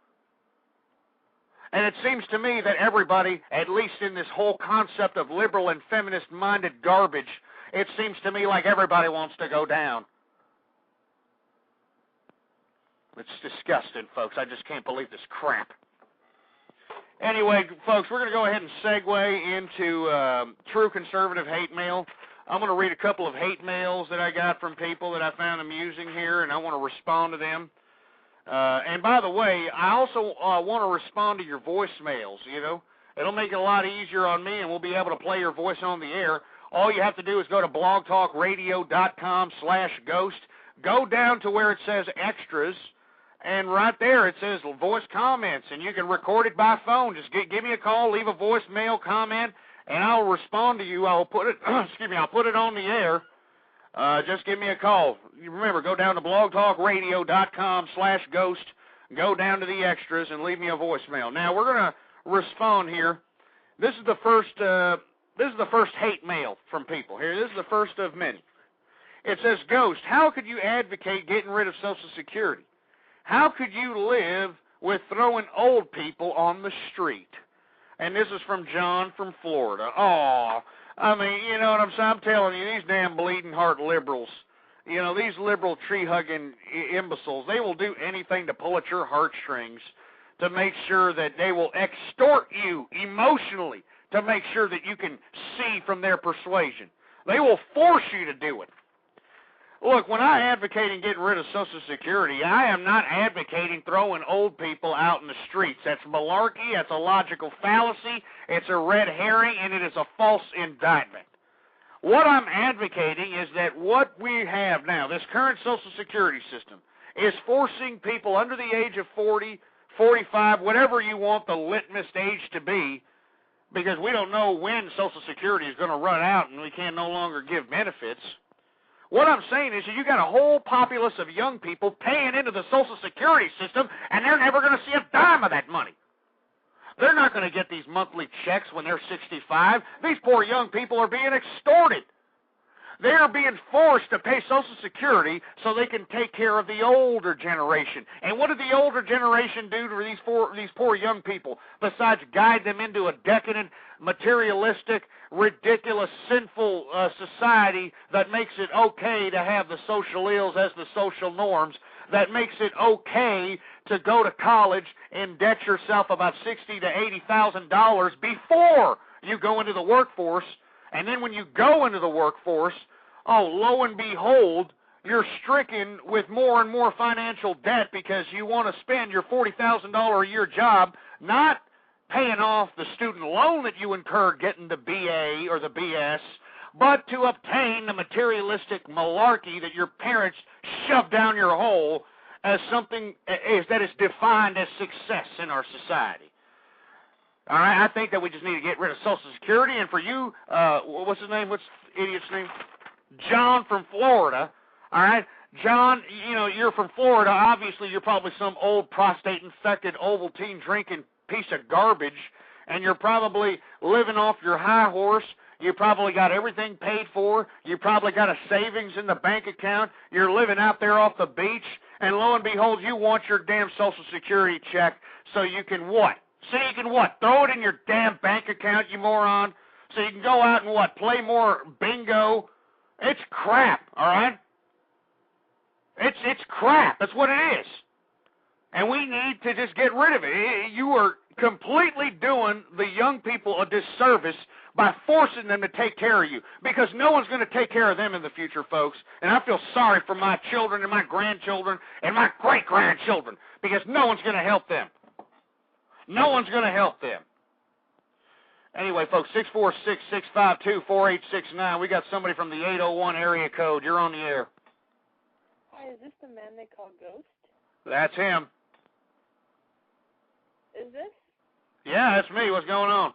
And it seems to me that everybody, at least in this whole concept of liberal and feminist-minded garbage, it seems to me like everybody wants to go down. It's disgusting, folks. I just can't believe this crap. Anyway, folks, we're going to go ahead and segue into true conservative hate mail. I'm going to read a couple of hate mails that I got from people that I found amusing here, and I want to respond to them. And by the way, I also want to respond to your voicemails, you know. It'll make it a lot easier on me, and we'll be able to play your voice on the air. All you have to do is go to blogtalkradio.com/ghost. Go down to where it says extras, and right there it says voice comments, and you can record it by phone. Just give me a call, leave a voicemail comment, and I'll respond to you. I'll put it, I'll put it on the air. Just give me a call. Remember, go down to blogtalkradio.com/ghost. Go down to the extras and leave me a voicemail. Now we're going to respond here. This is the first hate mail from people here. This is the first of many. It says, Ghost, how could you advocate getting rid of Social Security? How could you live with throwing old people on the street? And this is from John from Florida. Aw, I mean, you know what I'm saying? I'm telling you, these damn bleeding heart liberals, you know, these liberal tree-hugging imbeciles, they will do anything to pull at your heartstrings to make sure that they will extort you emotionally to make sure that you can see from their persuasion. They will force you to do it. Look, when I advocate in getting rid of Social Security, I am not advocating throwing old people out in the streets. That's malarkey, that's a logical fallacy, it's a red herring, and it is a false indictment. What I'm advocating is that what we have now, this current Social Security system, is forcing people under the age of 40, 45, whatever you want the litmus age to be, because we don't know when Social Security is going to run out and we can no longer give benefits. What I'm saying is you got a whole populace of young people paying into the Social Security system, and they're never going to see a dime of that money. They're not going to get these monthly checks when they're 65. These poor young people are being extorted. They are being forced to pay Social Security so they can take care of the older generation. And what did the older generation do to these poor young people besides guide them into a decadent, materialistic, ridiculous, sinful society that makes it okay to have the social ills as the social norms, that makes it okay to go to college and debt yourself about $60,000 to $80,000 before you go into the workforce. And then when you go into the workforce, oh, lo and behold, you're stricken with more and more financial debt because you want to spend your $40,000 a year job not paying off the student loan that you incurred getting the BA or the BS, but to obtain the materialistic malarkey that your parents shoved down your hole as something that is defined as success in our society. All right, I think that we just need to get rid of Social Security. And for you, what's his name? What's the idiot's name? John from Florida. All right, John, you know, you're from Florida. Obviously, you're probably some old prostate-infected Ovaltine drinking piece of garbage, and you're probably living off your high horse. You probably got everything paid for. You probably got a savings in the bank account. You're living out there off the beach, and lo and behold, you want your damn Social Security check so you can what? So you can what? Throw it in your damn bank account, you moron. So you can go out and what? Play more bingo. It's crap, all right? It's crap. That's what it is. And we need to just get rid of it. You are completely doing the young people a disservice by forcing them to take care of you, because no one's going to take care of them in the future, folks. And I feel sorry for my children and my grandchildren and my great-grandchildren, because no one's going to help them. No one's going to help them. Anyway, folks, 646-652-4869. We got somebody from the 801 area code. You're on the air. Hi, is this the man they call Ghost? That's him. Is this? Yeah, that's me. What's going on?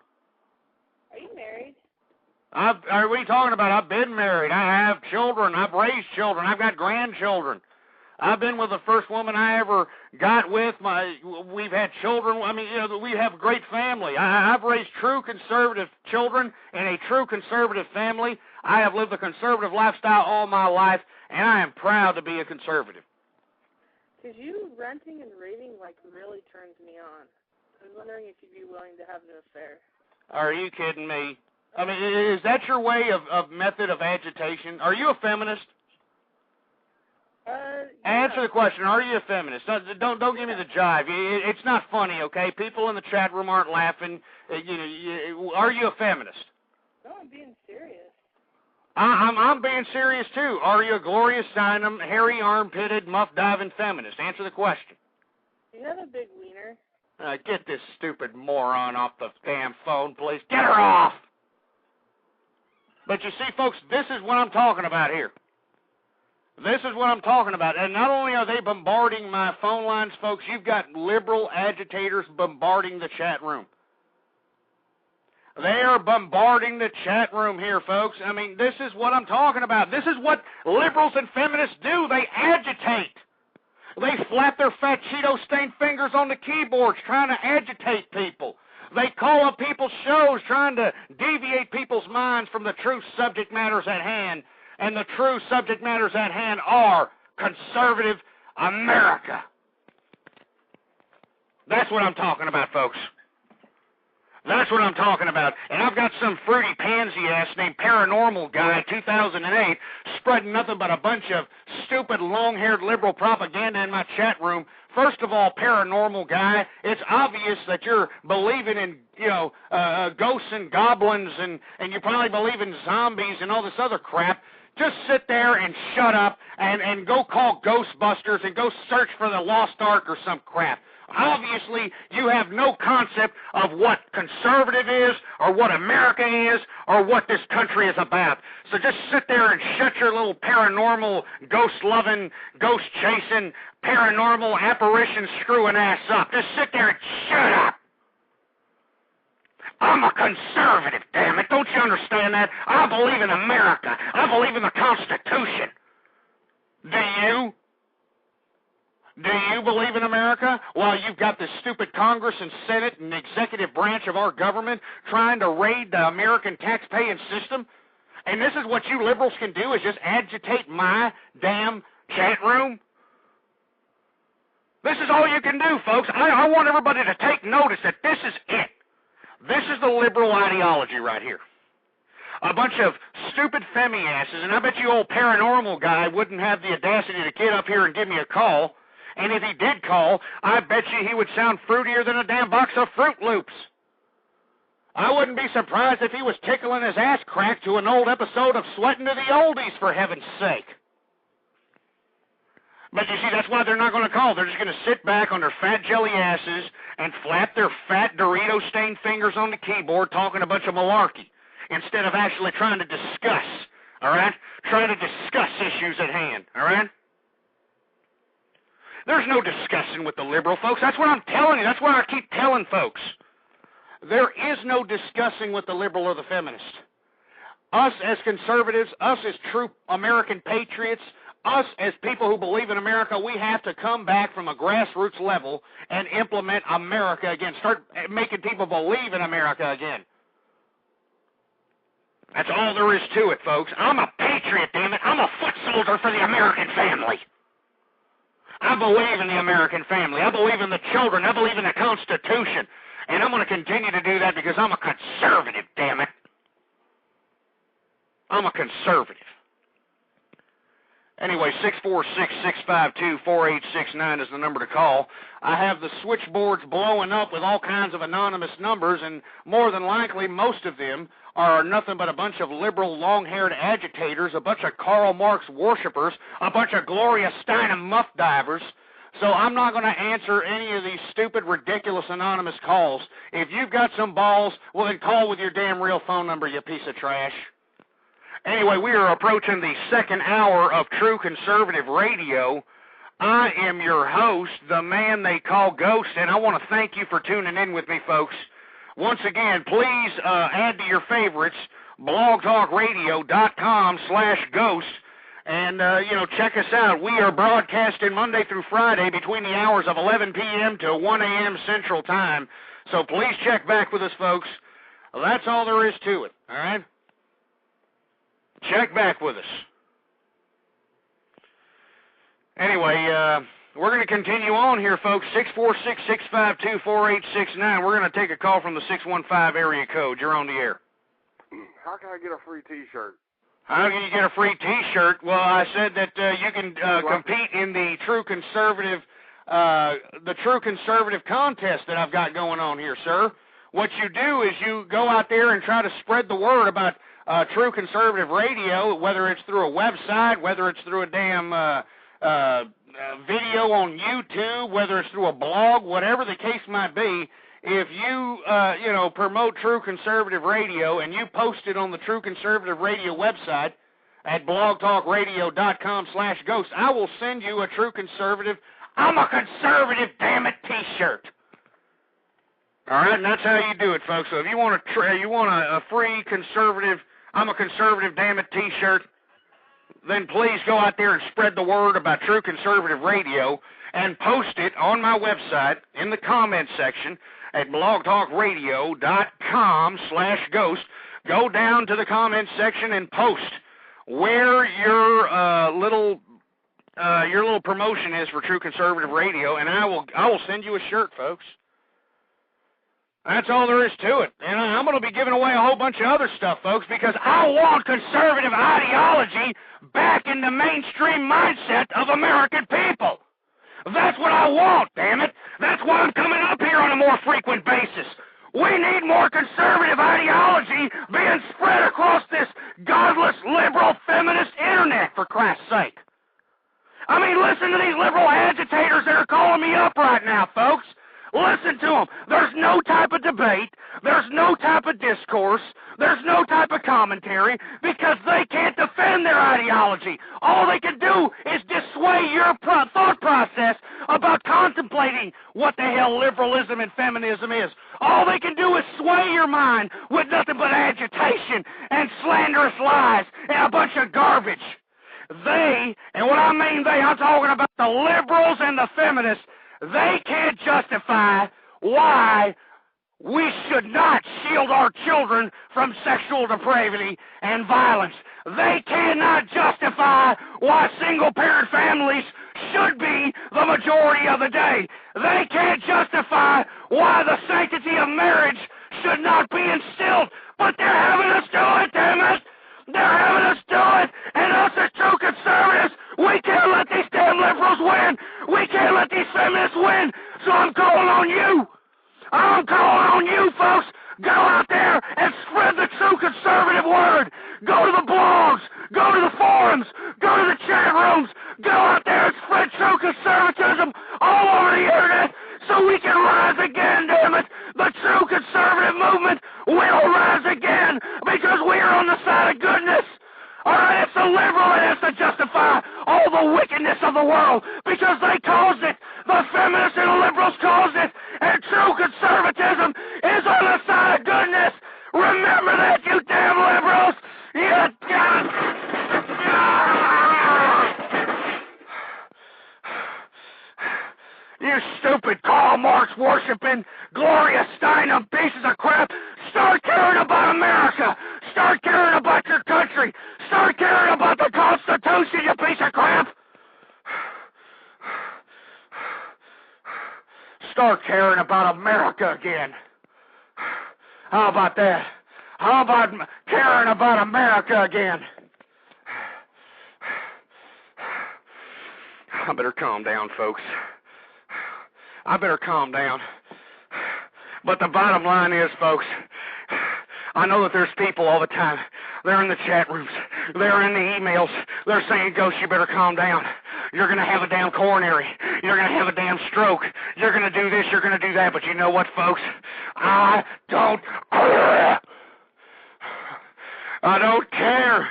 Are you married? What are you talking about? I've been married. I have children. I've raised children. I've got grandchildren. I've been with the first woman I ever got with. We've had children. I mean, we have a great family. I've raised true conservative children in a true conservative family. I have lived a conservative lifestyle all my life, and I am proud to be a conservative. Because you ranting and raving really turns me on. I was wondering if you'd be willing to have an affair. Are you kidding me? I mean, is that your way of method of agitation? Are you a feminist? Yeah. Answer the question. Are you a feminist? Don't give me the jive. It's not funny, okay? People in the chat room aren't laughing. Are you a feminist? No, I'm being serious. I'm being serious too. Are you a Gloria Steinem, hairy armpitted, muff diving feminist? Answer the question. You have a big wiener. Get this stupid moron off the damn phone, please. Get her off! But you see, folks, this is what I'm talking about here. This is what I'm talking about. And not only are they bombarding my phone lines, folks, you've got liberal agitators bombarding the chat room. They are bombarding the chat room here, folks. I mean, this is what I'm talking about. This is what liberals and feminists do. They agitate. They flap their fat Cheeto-stained fingers on the keyboards trying to agitate people. They call up people's shows trying to deviate people's minds from the true subject matters at hand. And the true subject matters at hand are conservative America. That's what I'm talking about, folks. That's what I'm talking about. And I've got some fruity pansy ass named Paranormal Guy, 2008, spreading nothing but a bunch of stupid long-haired liberal propaganda in my chat room. First of all, Paranormal Guy, it's obvious that you're believing in, ghosts and goblins, and you probably believe in zombies and all this other crap. Just sit there and shut up and go call Ghostbusters and go search for the Lost Ark or some crap. Obviously, you have no concept of what conservative is or what America is or what this country is about. So just sit there and shut your little paranormal, ghost-loving, ghost-chasing, paranormal apparition-screwing ass up. Just sit there and shut up. I'm a conservative, damn it. Don't you understand that? I believe in America. I believe in the Constitution. Do you? Do you believe in America? Well, you've got this stupid Congress and Senate and executive branch of our government trying to raid the American tax-paying system. And this is what you liberals can do, is just agitate my damn chat room? This is all you can do, folks. I want everybody to take notice that this is it. This is the liberal ideology right here. A bunch of stupid femi-asses, and I bet you old Paranormal Guy wouldn't have the audacity to get up here and give me a call. And if he did call, I bet you he would sound fruitier than a damn box of Fruit Loops. I wouldn't be surprised if he was tickling his ass crack to an old episode of Sweatin' to the Oldies, for heaven's sake. But you see, that's why they're not going to call. They're just going to sit back on their fat jelly asses and flap their fat Dorito-stained fingers on the keyboard talking a bunch of malarkey instead of actually trying to discuss, all right? Trying to discuss issues at hand, all right? There's no discussing with the liberal folks. That's what I'm telling you. That's what I keep telling folks. There is no discussing with the liberal or the feminist. Us as conservatives, us as true American patriots, us as people who believe in America, we have to come back from a grassroots level and implement America again. Start making people believe in America again. That's all there is to it, folks. I'm a patriot, damn it. I'm a foot soldier for the American family. I believe in the American family. I believe in the children. I believe in the Constitution. And I'm going to continue to do that because I'm a conservative, damn it. I'm a conservative. Anyway, 646-652-4869 is the number to call. I have the switchboards blowing up with all kinds of anonymous numbers, and more than likely, most of them are nothing but a bunch of liberal, long-haired agitators, a bunch of Karl Marx worshipers, a bunch of Gloria Steinem muff divers. So I'm not going to answer any of these stupid, ridiculous anonymous calls. If you've got some balls, well, then call with your damn real phone number, you piece of trash. Anyway, we are approaching the second hour of True Conservative Radio. I am your host, the man they call Ghost, and I want to thank you for tuning in with me, folks. Once again, please add to your favorites, blogtalkradio.com/ghost, and, check us out. We are broadcasting Monday through Friday between the hours of 11 p.m. to 1 a.m. Central Time, so please check back with us, folks. That's all there is to it, all right? Check back with us. Anyway, we're going to continue on here, folks. 646-652-4869. We're going to take a call from the 615 area code. You're on the air. How can I get a free T-shirt? How can you get a free T-shirt? Well, I said that you can compete in the True Conservative contest that I've got going on here, sir. What you do is you go out there and try to spread the word about True Conservative Radio, whether it's through a website, whether it's through a damn video on YouTube, whether it's through a blog, whatever the case might be. If you, promote True Conservative Radio and you post it on the True Conservative Radio website at blogtalkradio.com/ghost, I will send you a True Conservative, I'm a conservative, damn it, T-shirt. All right, and that's how you do it, folks. So if you want a free conservative, I'm a conservative, damn it, T-shirt, then please go out there and spread the word about True Conservative Radio and post it on my website in the comments section at blogtalkradio.com/ghost. Go down to the comments section and post where your little promotion is for True Conservative Radio, and I will send you a shirt, folks. That's all there is to it. And I'm going to be giving away a whole bunch of other stuff, folks, because I want conservative ideology back in the mainstream mindset of American people. That's what I want, damn it. That's why I'm coming up here on a more frequent basis. We need more conservative ideology being spread across this godless, liberal, feminist internet, for Christ's sake. I mean, listen to these liberal agitators that are calling me up right now, folks. Listen to them. There's no type of debate. There's no type of discourse. There's no type of commentary because they can't defend their ideology. All they can do is dissuade your thought process about contemplating what the hell liberalism and feminism is. All they can do is sway your mind with nothing but agitation and slanderous lies and a bunch of garbage. They, and what I mean they, I'm talking about the liberals and the feminists, they can't justify why we should not shield our children from sexual depravity and violence. They cannot justify why single-parent families should be the majority of the day. They can't justify why the sanctity of marriage should not be instilled. But they're having us do it, damn it! They're having us do it, and us as true conservatives, we can't let these damn liberals win. We can't let these feminists win. So I'm calling on you. I'm calling on you, folks. Go out there and spread the true conservative word. Go to the blogs. Go to the forums. Go to the chat rooms. Go out there and spread true conservatism all over the internet so we can rise again, damn it. The true conservative movement will rise again because we are on the side of goodness. All right, it's the liberal that has to justify all the wickedness of the world because they caused it. The feminists and the liberals caused it. And true conservatism is on the side of goodness. Remember that, you damn liberals. You stupid Karl Marx worshiping Gloria Steinem pieces of crap. Start caring about America. Start caring about your country. Start caring about the Constitution, you piece of crap. Start caring about America again. How about that? How about caring about America again? I better calm down, folks. I better calm down. But the bottom line is, folks, I know that there's people all the time. They're in the chat rooms. They're in the emails. They're saying, Ghost, you better calm down. You're going to have a damn coronary. You're going to have a damn stroke. You're going to do this. You're going to do that. But you know what, folks? I don't care. I don't care.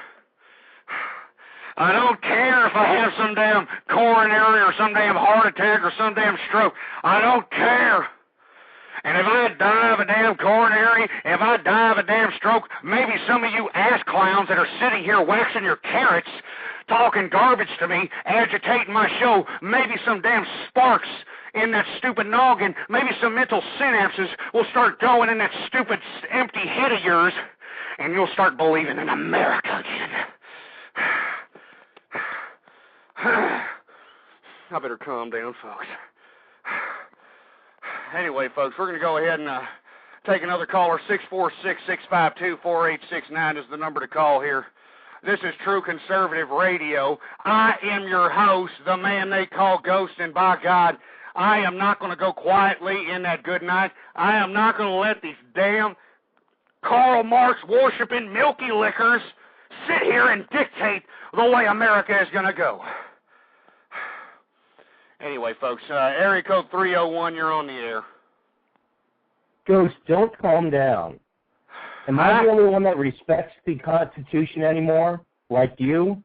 I don't care if I have some damn coronary or some damn heart attack or some damn stroke. I don't care. And if I die of a damn coronary, if I die of a damn stroke, maybe some of you ass clowns that are sitting here waxing your carrots, talking garbage to me, agitating my show, maybe some damn sparks in that stupid noggin, maybe some mental synapses will start going in that stupid empty head of yours, and you'll start believing in America again. I better calm down, folks. Anyway, folks, we're going to go ahead and take another caller. 646-652-4869 is the number to call here. This is True Conservative Radio. I am your host, the man they call Ghost, and by God, I am not going to go quietly in that good night. I am not going to let these damn Karl Marx worshiping milky lickers sit here and dictate the way America is going to go. Anyway, folks, area code 301, you're on the air. Ghost, don't calm down. Am I the only one that respects the Constitution anymore, like you?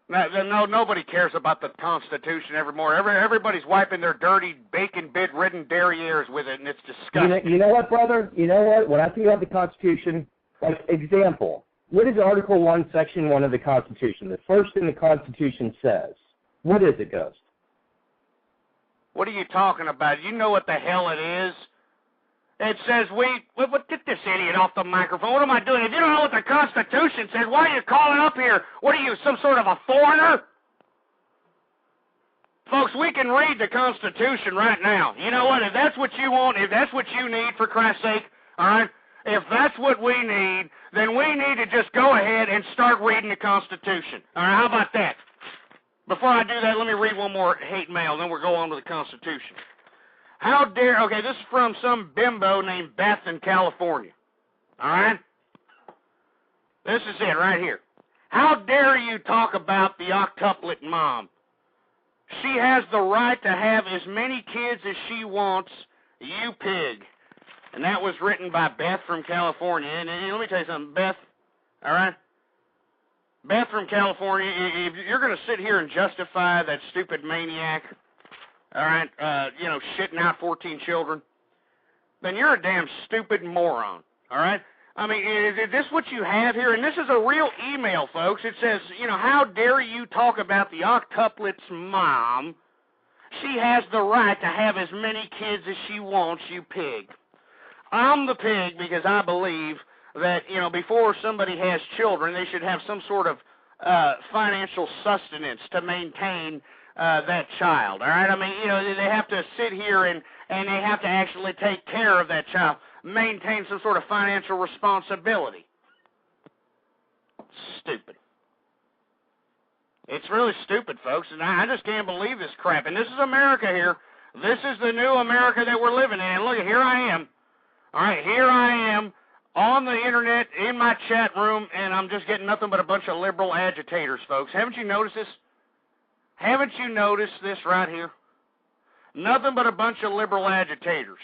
No, nobody cares about the Constitution anymore. Everybody's wiping their dirty, bacon-bed-ridden derrieres with it, and it's disgusting. You know what, brother? You know what? When I think about the Constitution, like, example, what is Article 1, Section 1 of the Constitution? The first thing the Constitution says. What is it, Ghost? What are you talking about? You know what the hell it is? It says get this idiot off the microphone. What am I doing? If you don't know what the Constitution says, why are you calling up here? What are you, some sort of a foreigner? Folks, we can read the Constitution right now. You know what? If that's what you want, if that's what you need, for Christ's sake, all right? If that's what we need, then we need to just go ahead and start reading the Constitution. All right, how about that? Before I do that, let me read one more hate mail, then we'll go on to the Constitution. How dare, okay, this is from some bimbo named Beth in California. All right? This is it right here. How dare you talk about the octuplet mom? She has the right to have as many kids as she wants, you pig. And that was written by Beth from California. And let me tell you something, Beth, all right? Beth from California, if you're going to sit here and justify that stupid maniac, all right, shitting out 14 children, then you're a damn stupid moron, all right? I mean, is this what you have here? And this is a real email, folks. It says, how dare you talk about the octuplet's mom? She has the right to have as many kids as she wants, you pig. I'm the pig because I believe that, before somebody has children, they should have some sort of financial sustenance to maintain that child, all right? I mean, they have to sit here and they have to actually take care of that child, maintain some sort of financial responsibility. Stupid. It's really stupid, folks, and I just can't believe this crap. And this is America here. This is the new America that we're living in. And look, here I am. All right, here I am on the internet in my chat room, and I'm just getting nothing but a bunch of liberal agitators, folks. Haven't you noticed this? Haven't you noticed this right here? Nothing but a bunch of liberal agitators.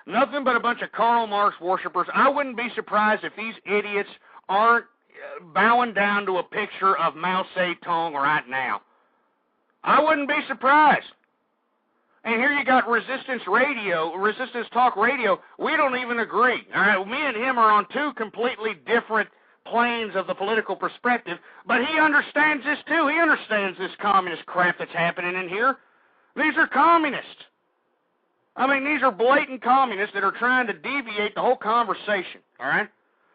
Nothing but a bunch of Karl Marx worshipers. I wouldn't be surprised if these idiots aren't bowing down to a picture of Mao Zedong right now. I wouldn't be surprised. And here you got Resistance Talk Radio. We don't even agree. All right, me and him are on two completely different planes of the political perspective, but he understands this too. He understands this communist crap that's happening in here. These are communists. I mean, these are blatant communists that are trying to deviate the whole conversation, all right?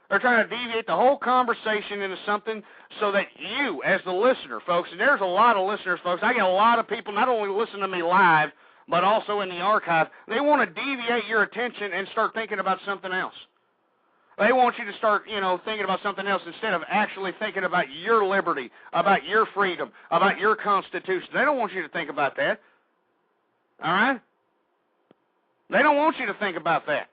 They're trying to deviate the whole conversation into something so that you, as the listener, folks, and there's a lot of listeners, folks. I get a lot of people not only listen to me live, but also in the archive. They want to deviate your attention and start thinking about something else. They want you to start, thinking about something else instead of actually thinking about your liberty, about your freedom, about your Constitution. They don't want you to think about that. All right? They don't want you to think about that.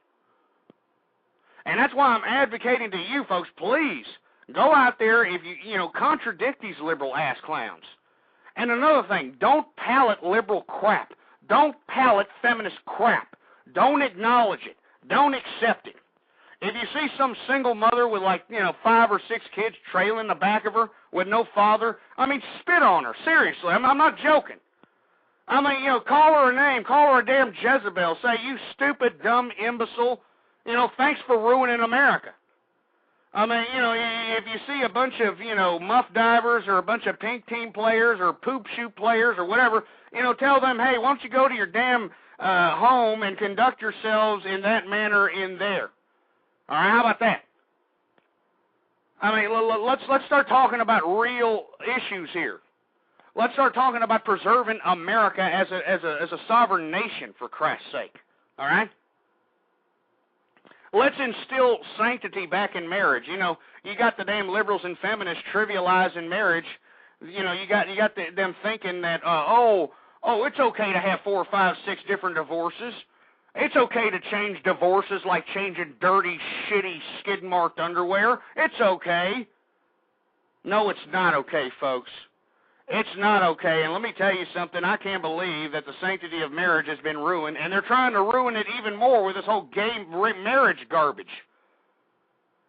And that's why I'm advocating to you folks, please, go out there if you contradict these liberal ass clowns. And another thing, don't palate liberal crap. Don't palate feminist crap. Don't acknowledge it. Don't accept it. If you see some single mother with 5 or 6 kids trailing the back of her with no father, spit on her. Seriously, I'm not joking. Call her a name. Call her a damn Jezebel. Say, you stupid, dumb imbecile. Thanks for ruining America. If you see a bunch of, muff divers or a bunch of pink team players or poop shoot players or whatever, tell them, hey, why don't you go to your damn home and conduct yourselves in that manner in there. All right, how about that? Let's start talking about real issues here. Let's start talking about preserving America as a sovereign nation, for Christ's sake. All right? Let's instill sanctity back in marriage. You got the damn liberals and feminists trivializing marriage. You got them thinking that it's okay to have 4 or 5, 6 different divorces. It's okay to change divorces like changing dirty, shitty, skid-marked underwear. It's okay. No, it's not okay, folks. It's not okay, and let me tell you something. I can't believe that the sanctity of marriage has been ruined, and they're trying to ruin it even more with this whole gay marriage garbage.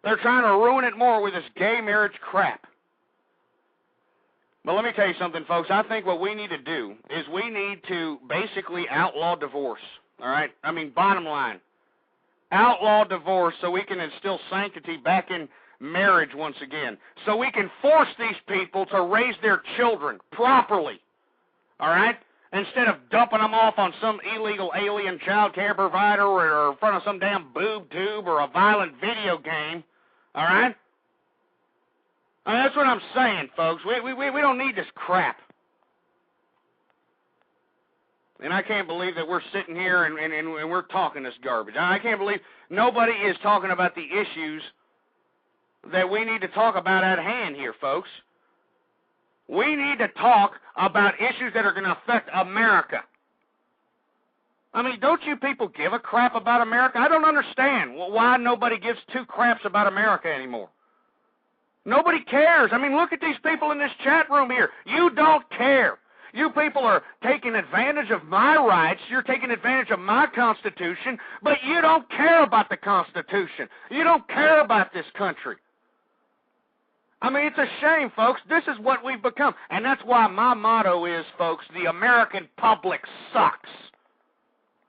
They're trying to ruin it more with this gay marriage crap. But let me tell you something, folks. I think what we need to do is we need to basically outlaw divorce, all right? Bottom line, outlaw divorce so we can instill sanctity back in marriage once again, so we can force these people to raise their children properly, all right? Instead of dumping them off on some illegal alien child care provider or in front of some damn boob tube or a violent video game, all right? That's what I'm saying, folks. We don't need this crap. And I can't believe that we're sitting here and we're talking this garbage. I can't believe nobody is talking about the issues that we need to talk about at hand here, folks. We need to talk about issues that are going to affect America. Don't you people give a crap about America? I don't understand why nobody gives 2 craps about America anymore. Nobody cares. Look at these people in this chat room here. You don't care. You people are taking advantage of my rights. You're taking advantage of my Constitution, but you don't care about the Constitution. You don't care about this country. It's a shame, folks. This is what we've become. And that's why my motto is, folks, the American public sucks.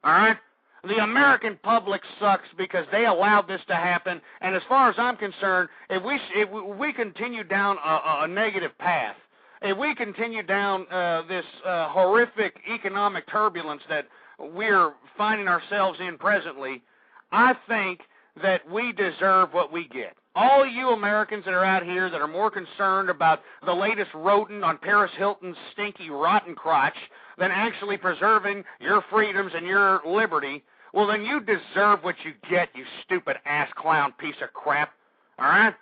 All right? The American public sucks because they allowed this to happen. And as far as I'm concerned, if we continue down a negative path, if we continue down this horrific economic turbulence that we're finding ourselves in presently, I think that we deserve what we get. All you Americans that are out here that are more concerned about the latest rodent on Paris Hilton's stinky, rotten crotch than actually preserving your freedoms and your liberty, well, then you deserve what you get, you stupid ass clown piece of crap. All right?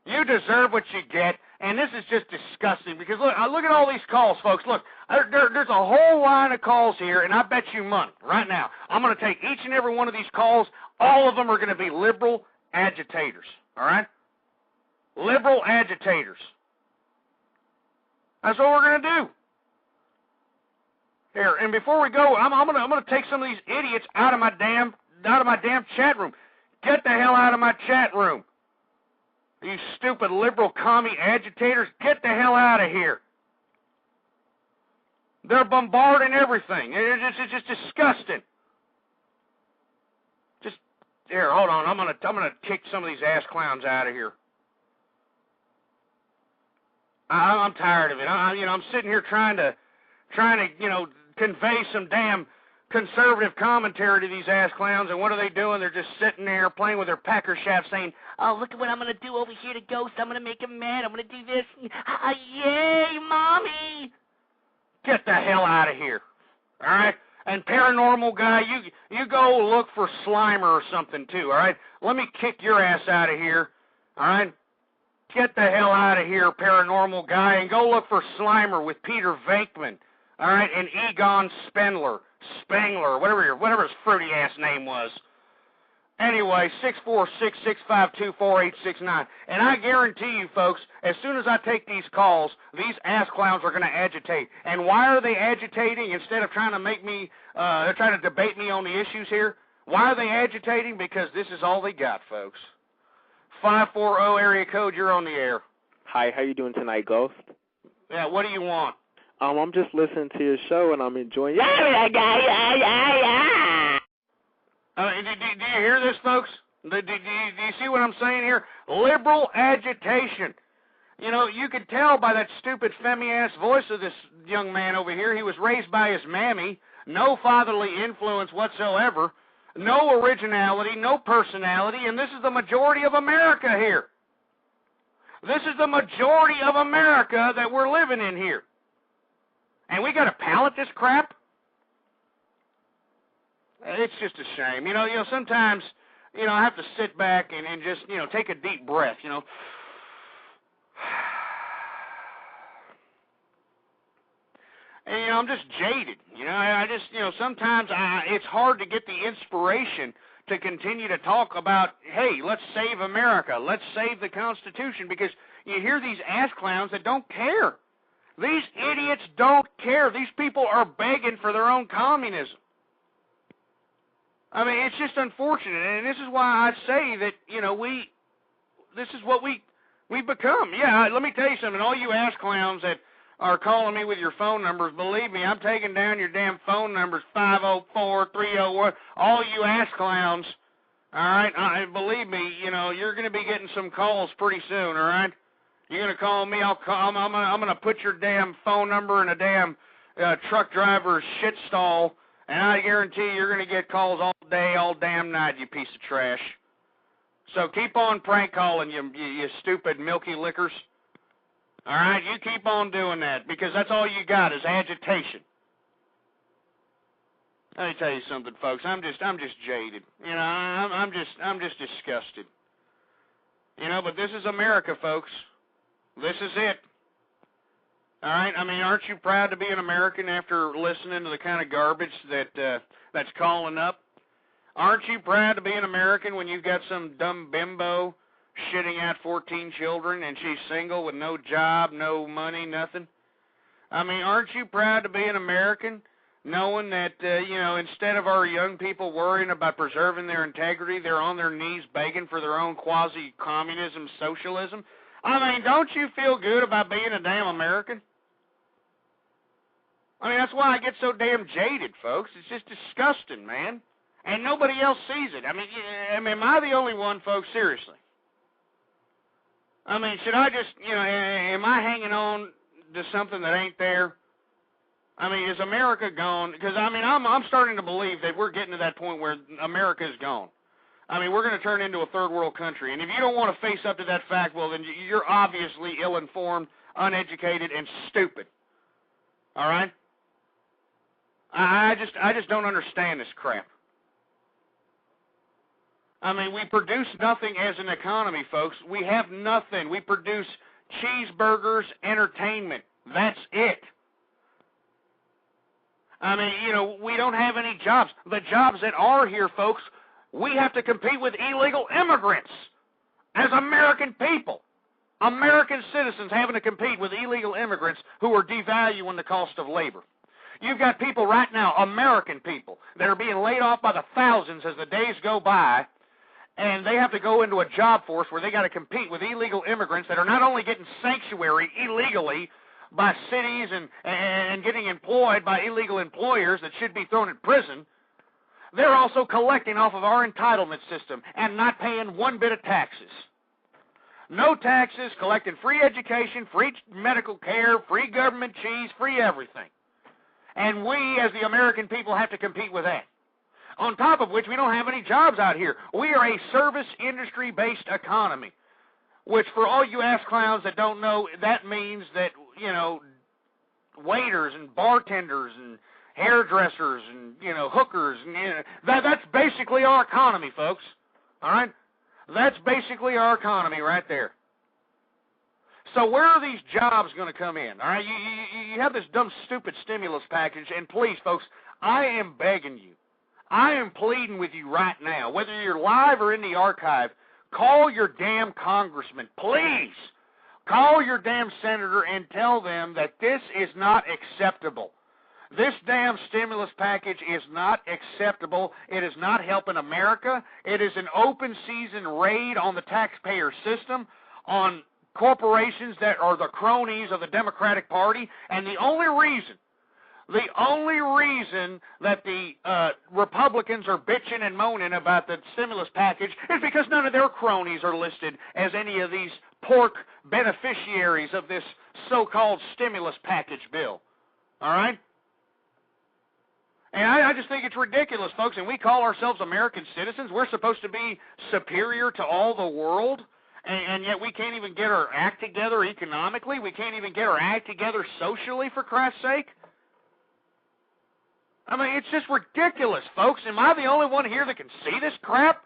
You deserve what you get, and this is just disgusting because, look at all these calls, folks. Look, there's a whole line of calls here, and I bet you money right now. I'm going to take each and every one of these calls. All of them are going to be liberal agitators. All right? Liberal agitators. That's what we're going to do. Here, and before we go, I'm going to take some of these idiots out of my damn chat room. Get the hell out of my chat room. You stupid liberal commie agitators, get the hell out of here. They're bombarding everything. It's just disgusting. Just here, hold on. I'm gonna kick some of these ass clowns out of here. I'm tired of it. I'm sitting here trying to convey some damn conservative commentary to these ass clowns, and what are they doing? They're just sitting there playing with their pecker shaft saying, oh, look at what I'm going to do over here to Ghost. I'm going to make him mad. I'm going to do this. Yay, Mommy. Get the hell out of here. All right? And paranormal guy, you go look for Slimer or something too, all right? Let me kick your ass out of here, all right? Get the hell out of here, paranormal guy, and go look for Slimer with Peter Venkman, all right, and Egon Spengler, whatever his fruity ass name was. Anyway, 646-652-4869. And I guarantee you, folks, as soon as I take these calls, these ass clowns are going to agitate. And why are they agitating instead of trying to make me, they're trying to debate me on the issues here? Why are they agitating? Because this is all they got, folks. 540 area code, you're on the air. Hi, how you doing tonight, Ghost? Yeah, what do you want? I'm just listening to your show and I'm enjoying. Do you hear this, folks? Do you see what I'm saying here? Liberal agitation. You know, you could tell by that stupid femmy-ass voice of this young man over here. He was raised by his mammy, no fatherly influence whatsoever, no originality, no personality, and this is the majority of America here. This is the majority of America that we're living in here. And we got to palate this crap? It's just a shame. You know, sometimes, I have to sit back and just, take a deep breath, And, I'm just jaded. I just, sometimes it's hard to get the inspiration to continue to talk about, hey, let's save America. Let's save the Constitution, because you hear these ass clowns that don't care. These idiots don't care. These people are begging for their own communism. I mean, it's just unfortunate, and this is why I say that, this is what we've become. Yeah, let me tell you something. All you ass clowns that are calling me with your phone numbers, believe me, I'm taking down your damn phone numbers, 504-301, all you ass clowns, all right? Believe me, you're going to be getting some calls pretty soon, all right? You're going to call me, I'm going to put your damn phone number in a damn truck driver's shit stall, and I guarantee you're going to get calls all day, all damn night, you piece of trash. So keep on prank calling, you stupid milky lickers. All right, you keep on doing that, because that's all you got is agitation. Let me tell you something, folks. I'm just jaded. I'm just disgusted. But this is America, folks. This is it. All right, I mean, aren't you proud to be an American after listening to the kind of garbage that's calling up? Aren't you proud to be an American when you've got some dumb bimbo shitting out 14 children and she's single with no job, no money, nothing? I mean, aren't you proud to be an American knowing that, instead of our young people worrying about preserving their integrity, they're on their knees begging for their own quasi-communism, socialism? I mean, don't you feel good about being a damn American? I mean, that's why I get so damn jaded, folks. It's just disgusting, man. And nobody else sees it. I mean, am I the only one, folks? Seriously. I mean, should I just, am I hanging on to something that ain't there? I mean, is America gone? Because, I mean, I'm starting to believe that we're getting to that point where America is gone. I mean, we're going to turn into a third world country. And if you don't want to face up to that fact, well, then you're obviously ill-informed, uneducated, and stupid. All right? I just don't understand this crap. I mean, we produce nothing as an economy, folks. We have nothing. We produce cheeseburgers, entertainment. That's it. I mean, we don't have any jobs. The jobs that are here, folks, we have to compete with illegal immigrants as American people. American citizens having to compete with illegal immigrants who are devaluing the cost of labor. You've got people right now, American people, that are being laid off by the thousands as the days go by, and they have to go into a job force where they got to compete with illegal immigrants that are not only getting sanctuary illegally by cities and getting employed by illegal employers that should be thrown in prison, they're also collecting off of our entitlement system and not paying one bit of taxes. No taxes, collecting free education, free medical care, free government cheese, free everything. And we, as the American people, have to compete with that. On top of which, we don't have any jobs out here. We are a service industry-based economy, which for all you ass clowns that don't know, that means that, waiters and bartenders and, hairdressers and, hookers. And, that's basically our economy, folks. All right? That's basically our economy right there. So where are these jobs going to come in? All right? You have this dumb, stupid stimulus package, and please, folks, I am begging you. I am pleading with you right now, whether you're live or in the archive, call your damn congressman, please. Call your damn senator and tell them that this is not acceptable. This damn stimulus package is not acceptable. It is not helping America. It is an open season raid on the taxpayer system, on corporations that are the cronies of the Democratic Party, and the only reason that the Republicans are bitching and moaning about the stimulus package is because none of their cronies are listed as any of these pork beneficiaries of this so-called stimulus package bill. All right? And I just think it's ridiculous, folks, and we call ourselves American citizens. We're supposed to be superior to all the world, and yet we can't even get our act together economically. We can't even get our act together socially, for Christ's sake. I mean, it's just ridiculous, folks. Am I the only one here that can see this crap?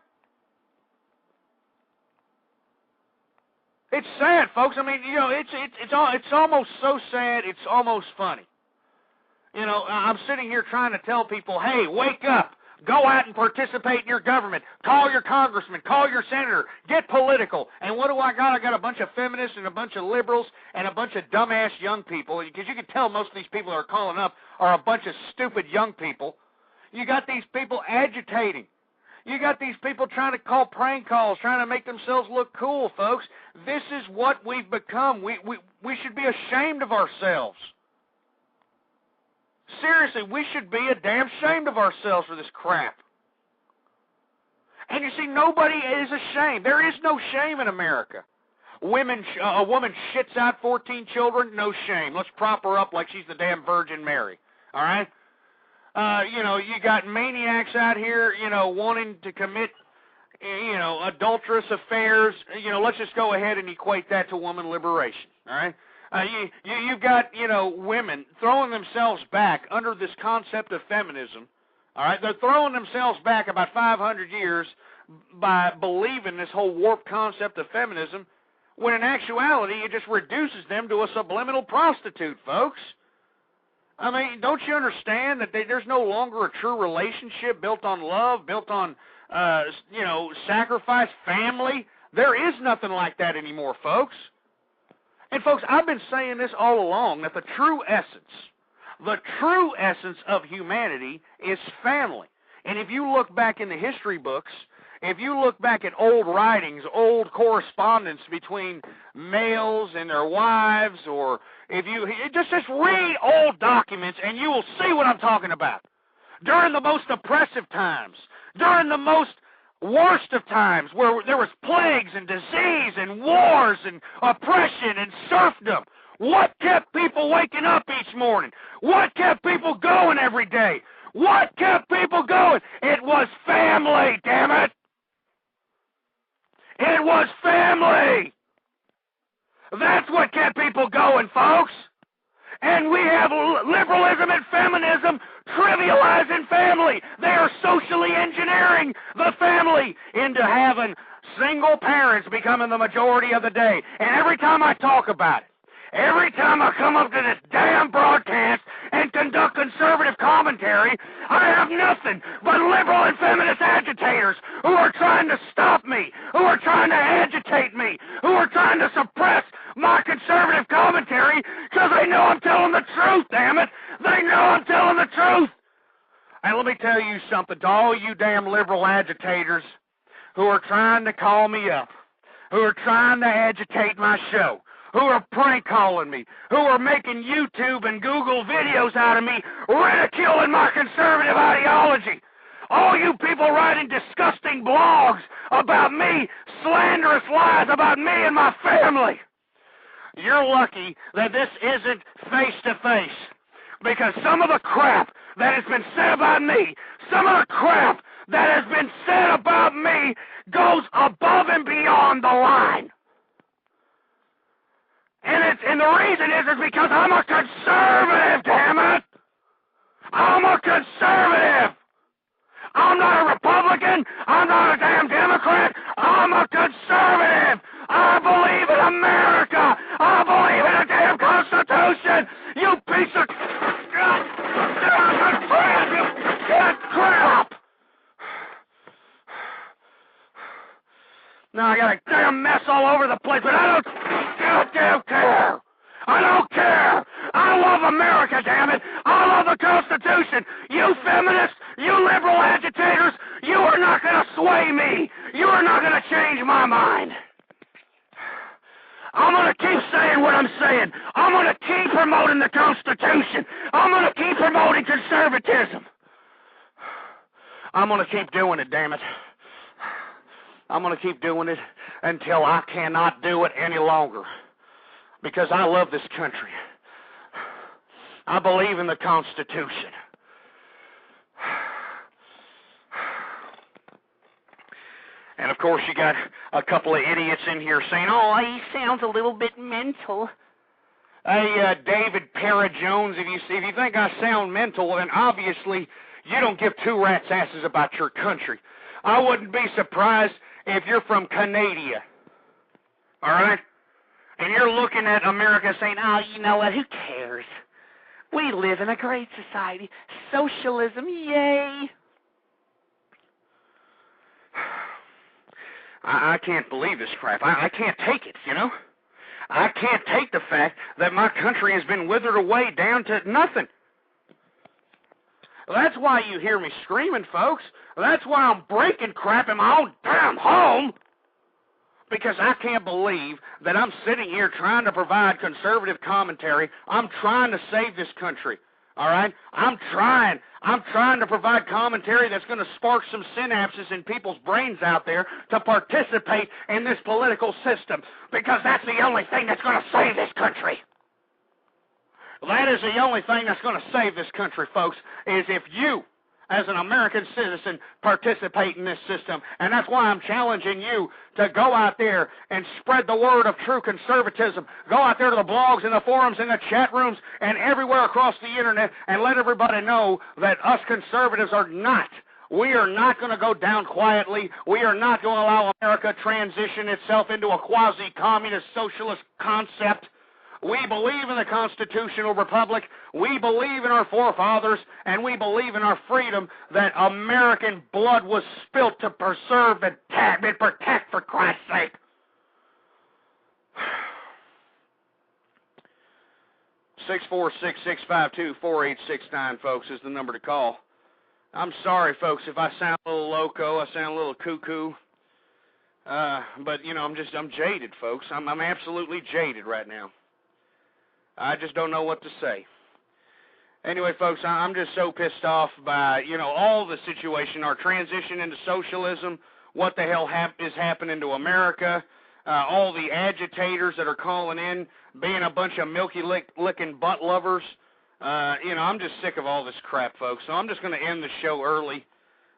It's sad, folks. I mean, it's almost so sad, it's almost funny. I'm sitting here trying to tell people, hey, wake up. Go out and participate in your government. Call your congressman. Call your senator. Get political. And what do I got? I got a bunch of feminists and a bunch of liberals and a bunch of dumbass young people. Because you can tell most of these people that are calling up are a bunch of stupid young people. You got these people agitating. You got these people trying to call prank calls, trying to make themselves look cool, folks. This is what we've become. We should be ashamed of ourselves. Seriously, we should be a damn ashamed of ourselves for this crap. And you see, nobody is ashamed. There is no shame in America. A woman shits out 14 children, no shame. Let's prop her up like she's the damn Virgin Mary. All right? You got maniacs out here, wanting to commit, adulterous affairs. Let's just go ahead and equate that to woman liberation. All right? You've got, women throwing themselves back under this concept of feminism. All right, they're throwing themselves back about 500 years by believing this whole warped concept of feminism, when in actuality it just reduces them to a subliminal prostitute, folks. I mean, don't you understand that there's no longer a true relationship built on love, built on, sacrifice, family? There is nothing like that anymore, folks. And, folks, I've been saying this all along, that the true essence of humanity is family. And if you look back in the history books, if you look back at old writings, old correspondence between males and their wives, or if you just read old documents and you will see what I'm talking about. During the most oppressive times, during the most worst of times, where there was plagues and disease and wars and oppression and serfdom, what kept people waking up each morning? What kept people going every day? What kept people going? It was family, damn it! It was family! That's what kept people going, folks! And we have liberalism and feminism trivializing family. They are socially engineering the family into having single parents becoming the majority of the day. And every time I talk about it, every time I come up to this damn broadcast and conduct conservative commentary, I have nothing but liberal and feminist agitators who are trying to stop me, who are trying to agitate me, who are trying to suppress my conservative commentary because they know I'm telling the truth, damn it. They know I'm telling the truth. And let me tell you something to all you damn liberal agitators who are trying to call me up, who are trying to agitate my show, who are prank calling me, who are making YouTube and Google videos out of me, ridiculing my conservative ideology. All you people writing disgusting blogs about me, slanderous lies about me and my family. You're lucky that this isn't face-to-face, because some of the crap that has been said about me, some of the crap that has been said about me goes above and beyond the line. And the reason is because I'm a conservative, damn it! I'm Constitution. I'm not a damn Democrat. I'm a conservative. I believe in America. I believe in a damn Constitution. You piece of crap. Now I got a damn mess all over the place, but I don't goddamn care. I don't care. I love America, damn it. I love the Constitution. You feminists, you liberal agitators, you are not going to sway me. You are not going to change my mind. I'm going to keep saying what I'm saying. I'm going to keep promoting the Constitution. I'm going to keep promoting conservatism. I'm going to keep doing it, damn it. I'm going to keep doing it until I cannot do it any longer. Because I love this country. I believe in the Constitution. And, of course, you got a couple of idiots in here saying, oh, he sounds a little bit mental. Hey, David Parra-Jones, if you think I sound mental, then obviously you don't give two rats' asses about your country. I wouldn't be surprised if you're from Canada. All right? And you're looking at America saying, oh, you know what, who cares? We live in a great society. Socialism, yay. I can't believe this crap. I can't take it, you know? I can't take the fact that my country has been withered away down to nothing. That's why you hear me screaming, folks. That's why I'm breaking crap in my own damn home. Because I can't believe that I'm sitting here trying to provide conservative commentary. I'm trying to save this country, all right? I'm trying to provide commentary that's going to spark some synapses in people's brains out there to participate in this political system, because that's the only thing that's going to save this country. That is the only thing that's going to save this country, folks, is if you, as an American citizen, participate in this system. And that's why I'm challenging you to go out there and spread the word of true conservatism. Go out there to the blogs and the forums and the chat rooms and everywhere across the internet and let everybody know that us conservatives are not. We are not going to go down quietly. We are not going to allow America to transition itself into a quasi-communist socialist concept. We believe in the constitutional republic, we believe in our forefathers, and we believe in our freedom that American blood was spilt to preserve and protect, for Christ's sake. Six 646-652-4869, folks, is the number to call. I'm sorry, folks, if I sound a little loco, I sound a little cuckoo. But, you know, I'm jaded, folks. I'm absolutely jaded right now. I just don't know what to say. Anyway, folks, I'm just so pissed off by, you know, all the situation, our transition into socialism, what the hell is happening to America, all the agitators that are calling in, being a bunch of milky-licking butt lovers. You know, I'm just sick of all this crap, folks, so I'm just going to end the show early.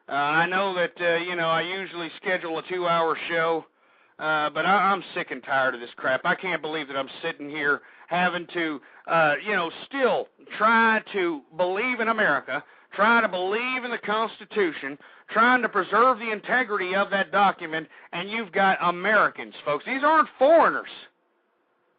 I know that, you know, I usually schedule a 2-hour show, but I'm sick and tired of this crap. I can't believe that I'm sitting here having to, you know, still try to believe in America, try to believe in the Constitution, trying to preserve the integrity of that document, and you've got Americans, folks. These aren't foreigners,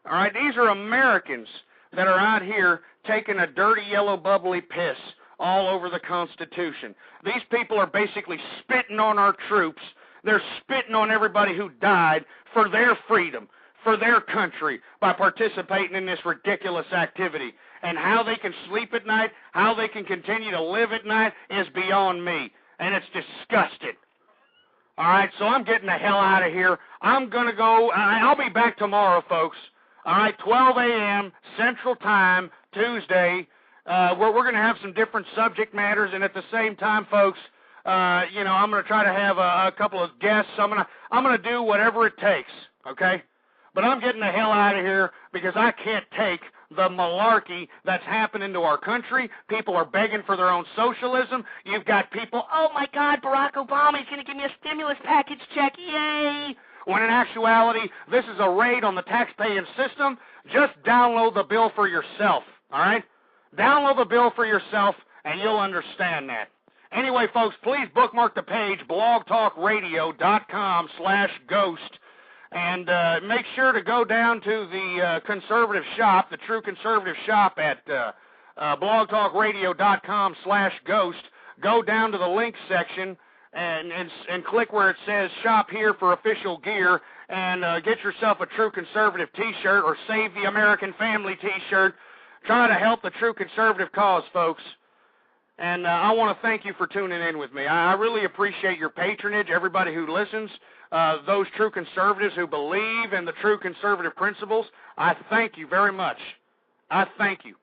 all right? These are Americans that are out here taking a dirty, yellow, bubbly piss all over the Constitution. These people are basically spitting on our troops. They're spitting on everybody who died for their freedom, for their country, by participating in this ridiculous activity. And how they can sleep at night, how they can continue to live at night is beyond me. And it's disgusting. All right, so I'm getting the hell out of here. I'm going to go. I'll be back tomorrow, folks. All right, 12 a.m. Central Time, Tuesday. We're going to have some different subject matters, and at the same time, folks, you know, I'm going to try to have a couple of guests. I'm going to do whatever it takes, okay? But I'm getting the hell out of here because I can't take the malarkey that's happening to our country. People are begging for their own socialism. You've got people, oh, my God, Barack Obama is going to give me a stimulus package check. Yay! When in actuality, this is a raid on the tax-paying system. Just download the bill for yourself, all right? Download the bill for yourself, and you'll understand that. Anyway, folks, please bookmark the page, blogtalkradio.com/ghost. And make sure to go down to the conservative shop, the True Conservative shop at blogtalkradio.com/ghost. Go down to the links section and click where it says shop here for official gear and get yourself a True Conservative t-shirt or Save the American Family t-shirt. Try to help the True Conservative cause, folks. And I want to thank you for tuning in with me. I really appreciate your patronage, everybody who listens, those true conservatives who believe in the true conservative principles. I thank you very much. I thank you.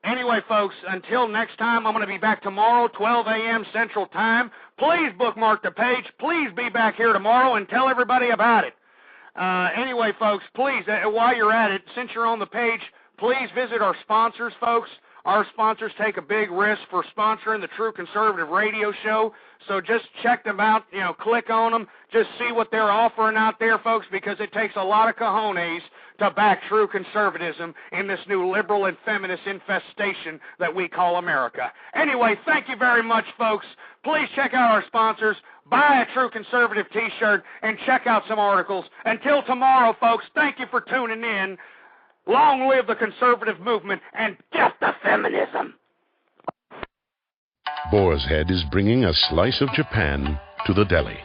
Anyway, folks, until next time, I'm going to be back tomorrow, 12 a.m. Central Time. Please bookmark the page. Please be back here tomorrow and tell everybody about it. Anyway, folks, please, while you're at it, since you're on the page, please visit our sponsors, folks. Our sponsors take a big risk for sponsoring the True Conservative radio show, so just check them out, click on them, just see what they're offering out there, folks, because it takes a lot of cojones to back true conservatism in this new liberal and feminist infestation that we call America. Anyway, thank you very much, folks. Please check out our sponsors, buy a True Conservative t-shirt, and check out some articles. Until tomorrow, folks, thank you for tuning in. Long live the conservative movement and death to feminism. Boar's Head is bringing a slice of Japan to the deli.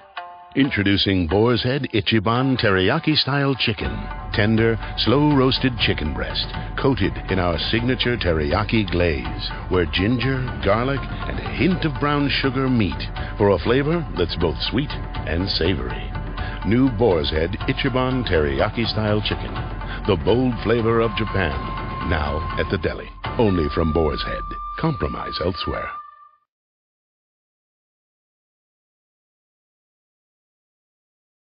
Introducing Boar's Head Ichiban Teriyaki-style chicken. Tender, slow-roasted chicken breast, coated in our signature teriyaki glaze, where ginger, garlic, and a hint of brown sugar meet for a flavor that's both sweet and savory. New Boar's Head Ichiban Teriyaki-style chicken. The bold flavor of Japan. Now at the deli. Only from Boar's Head. Compromise elsewhere.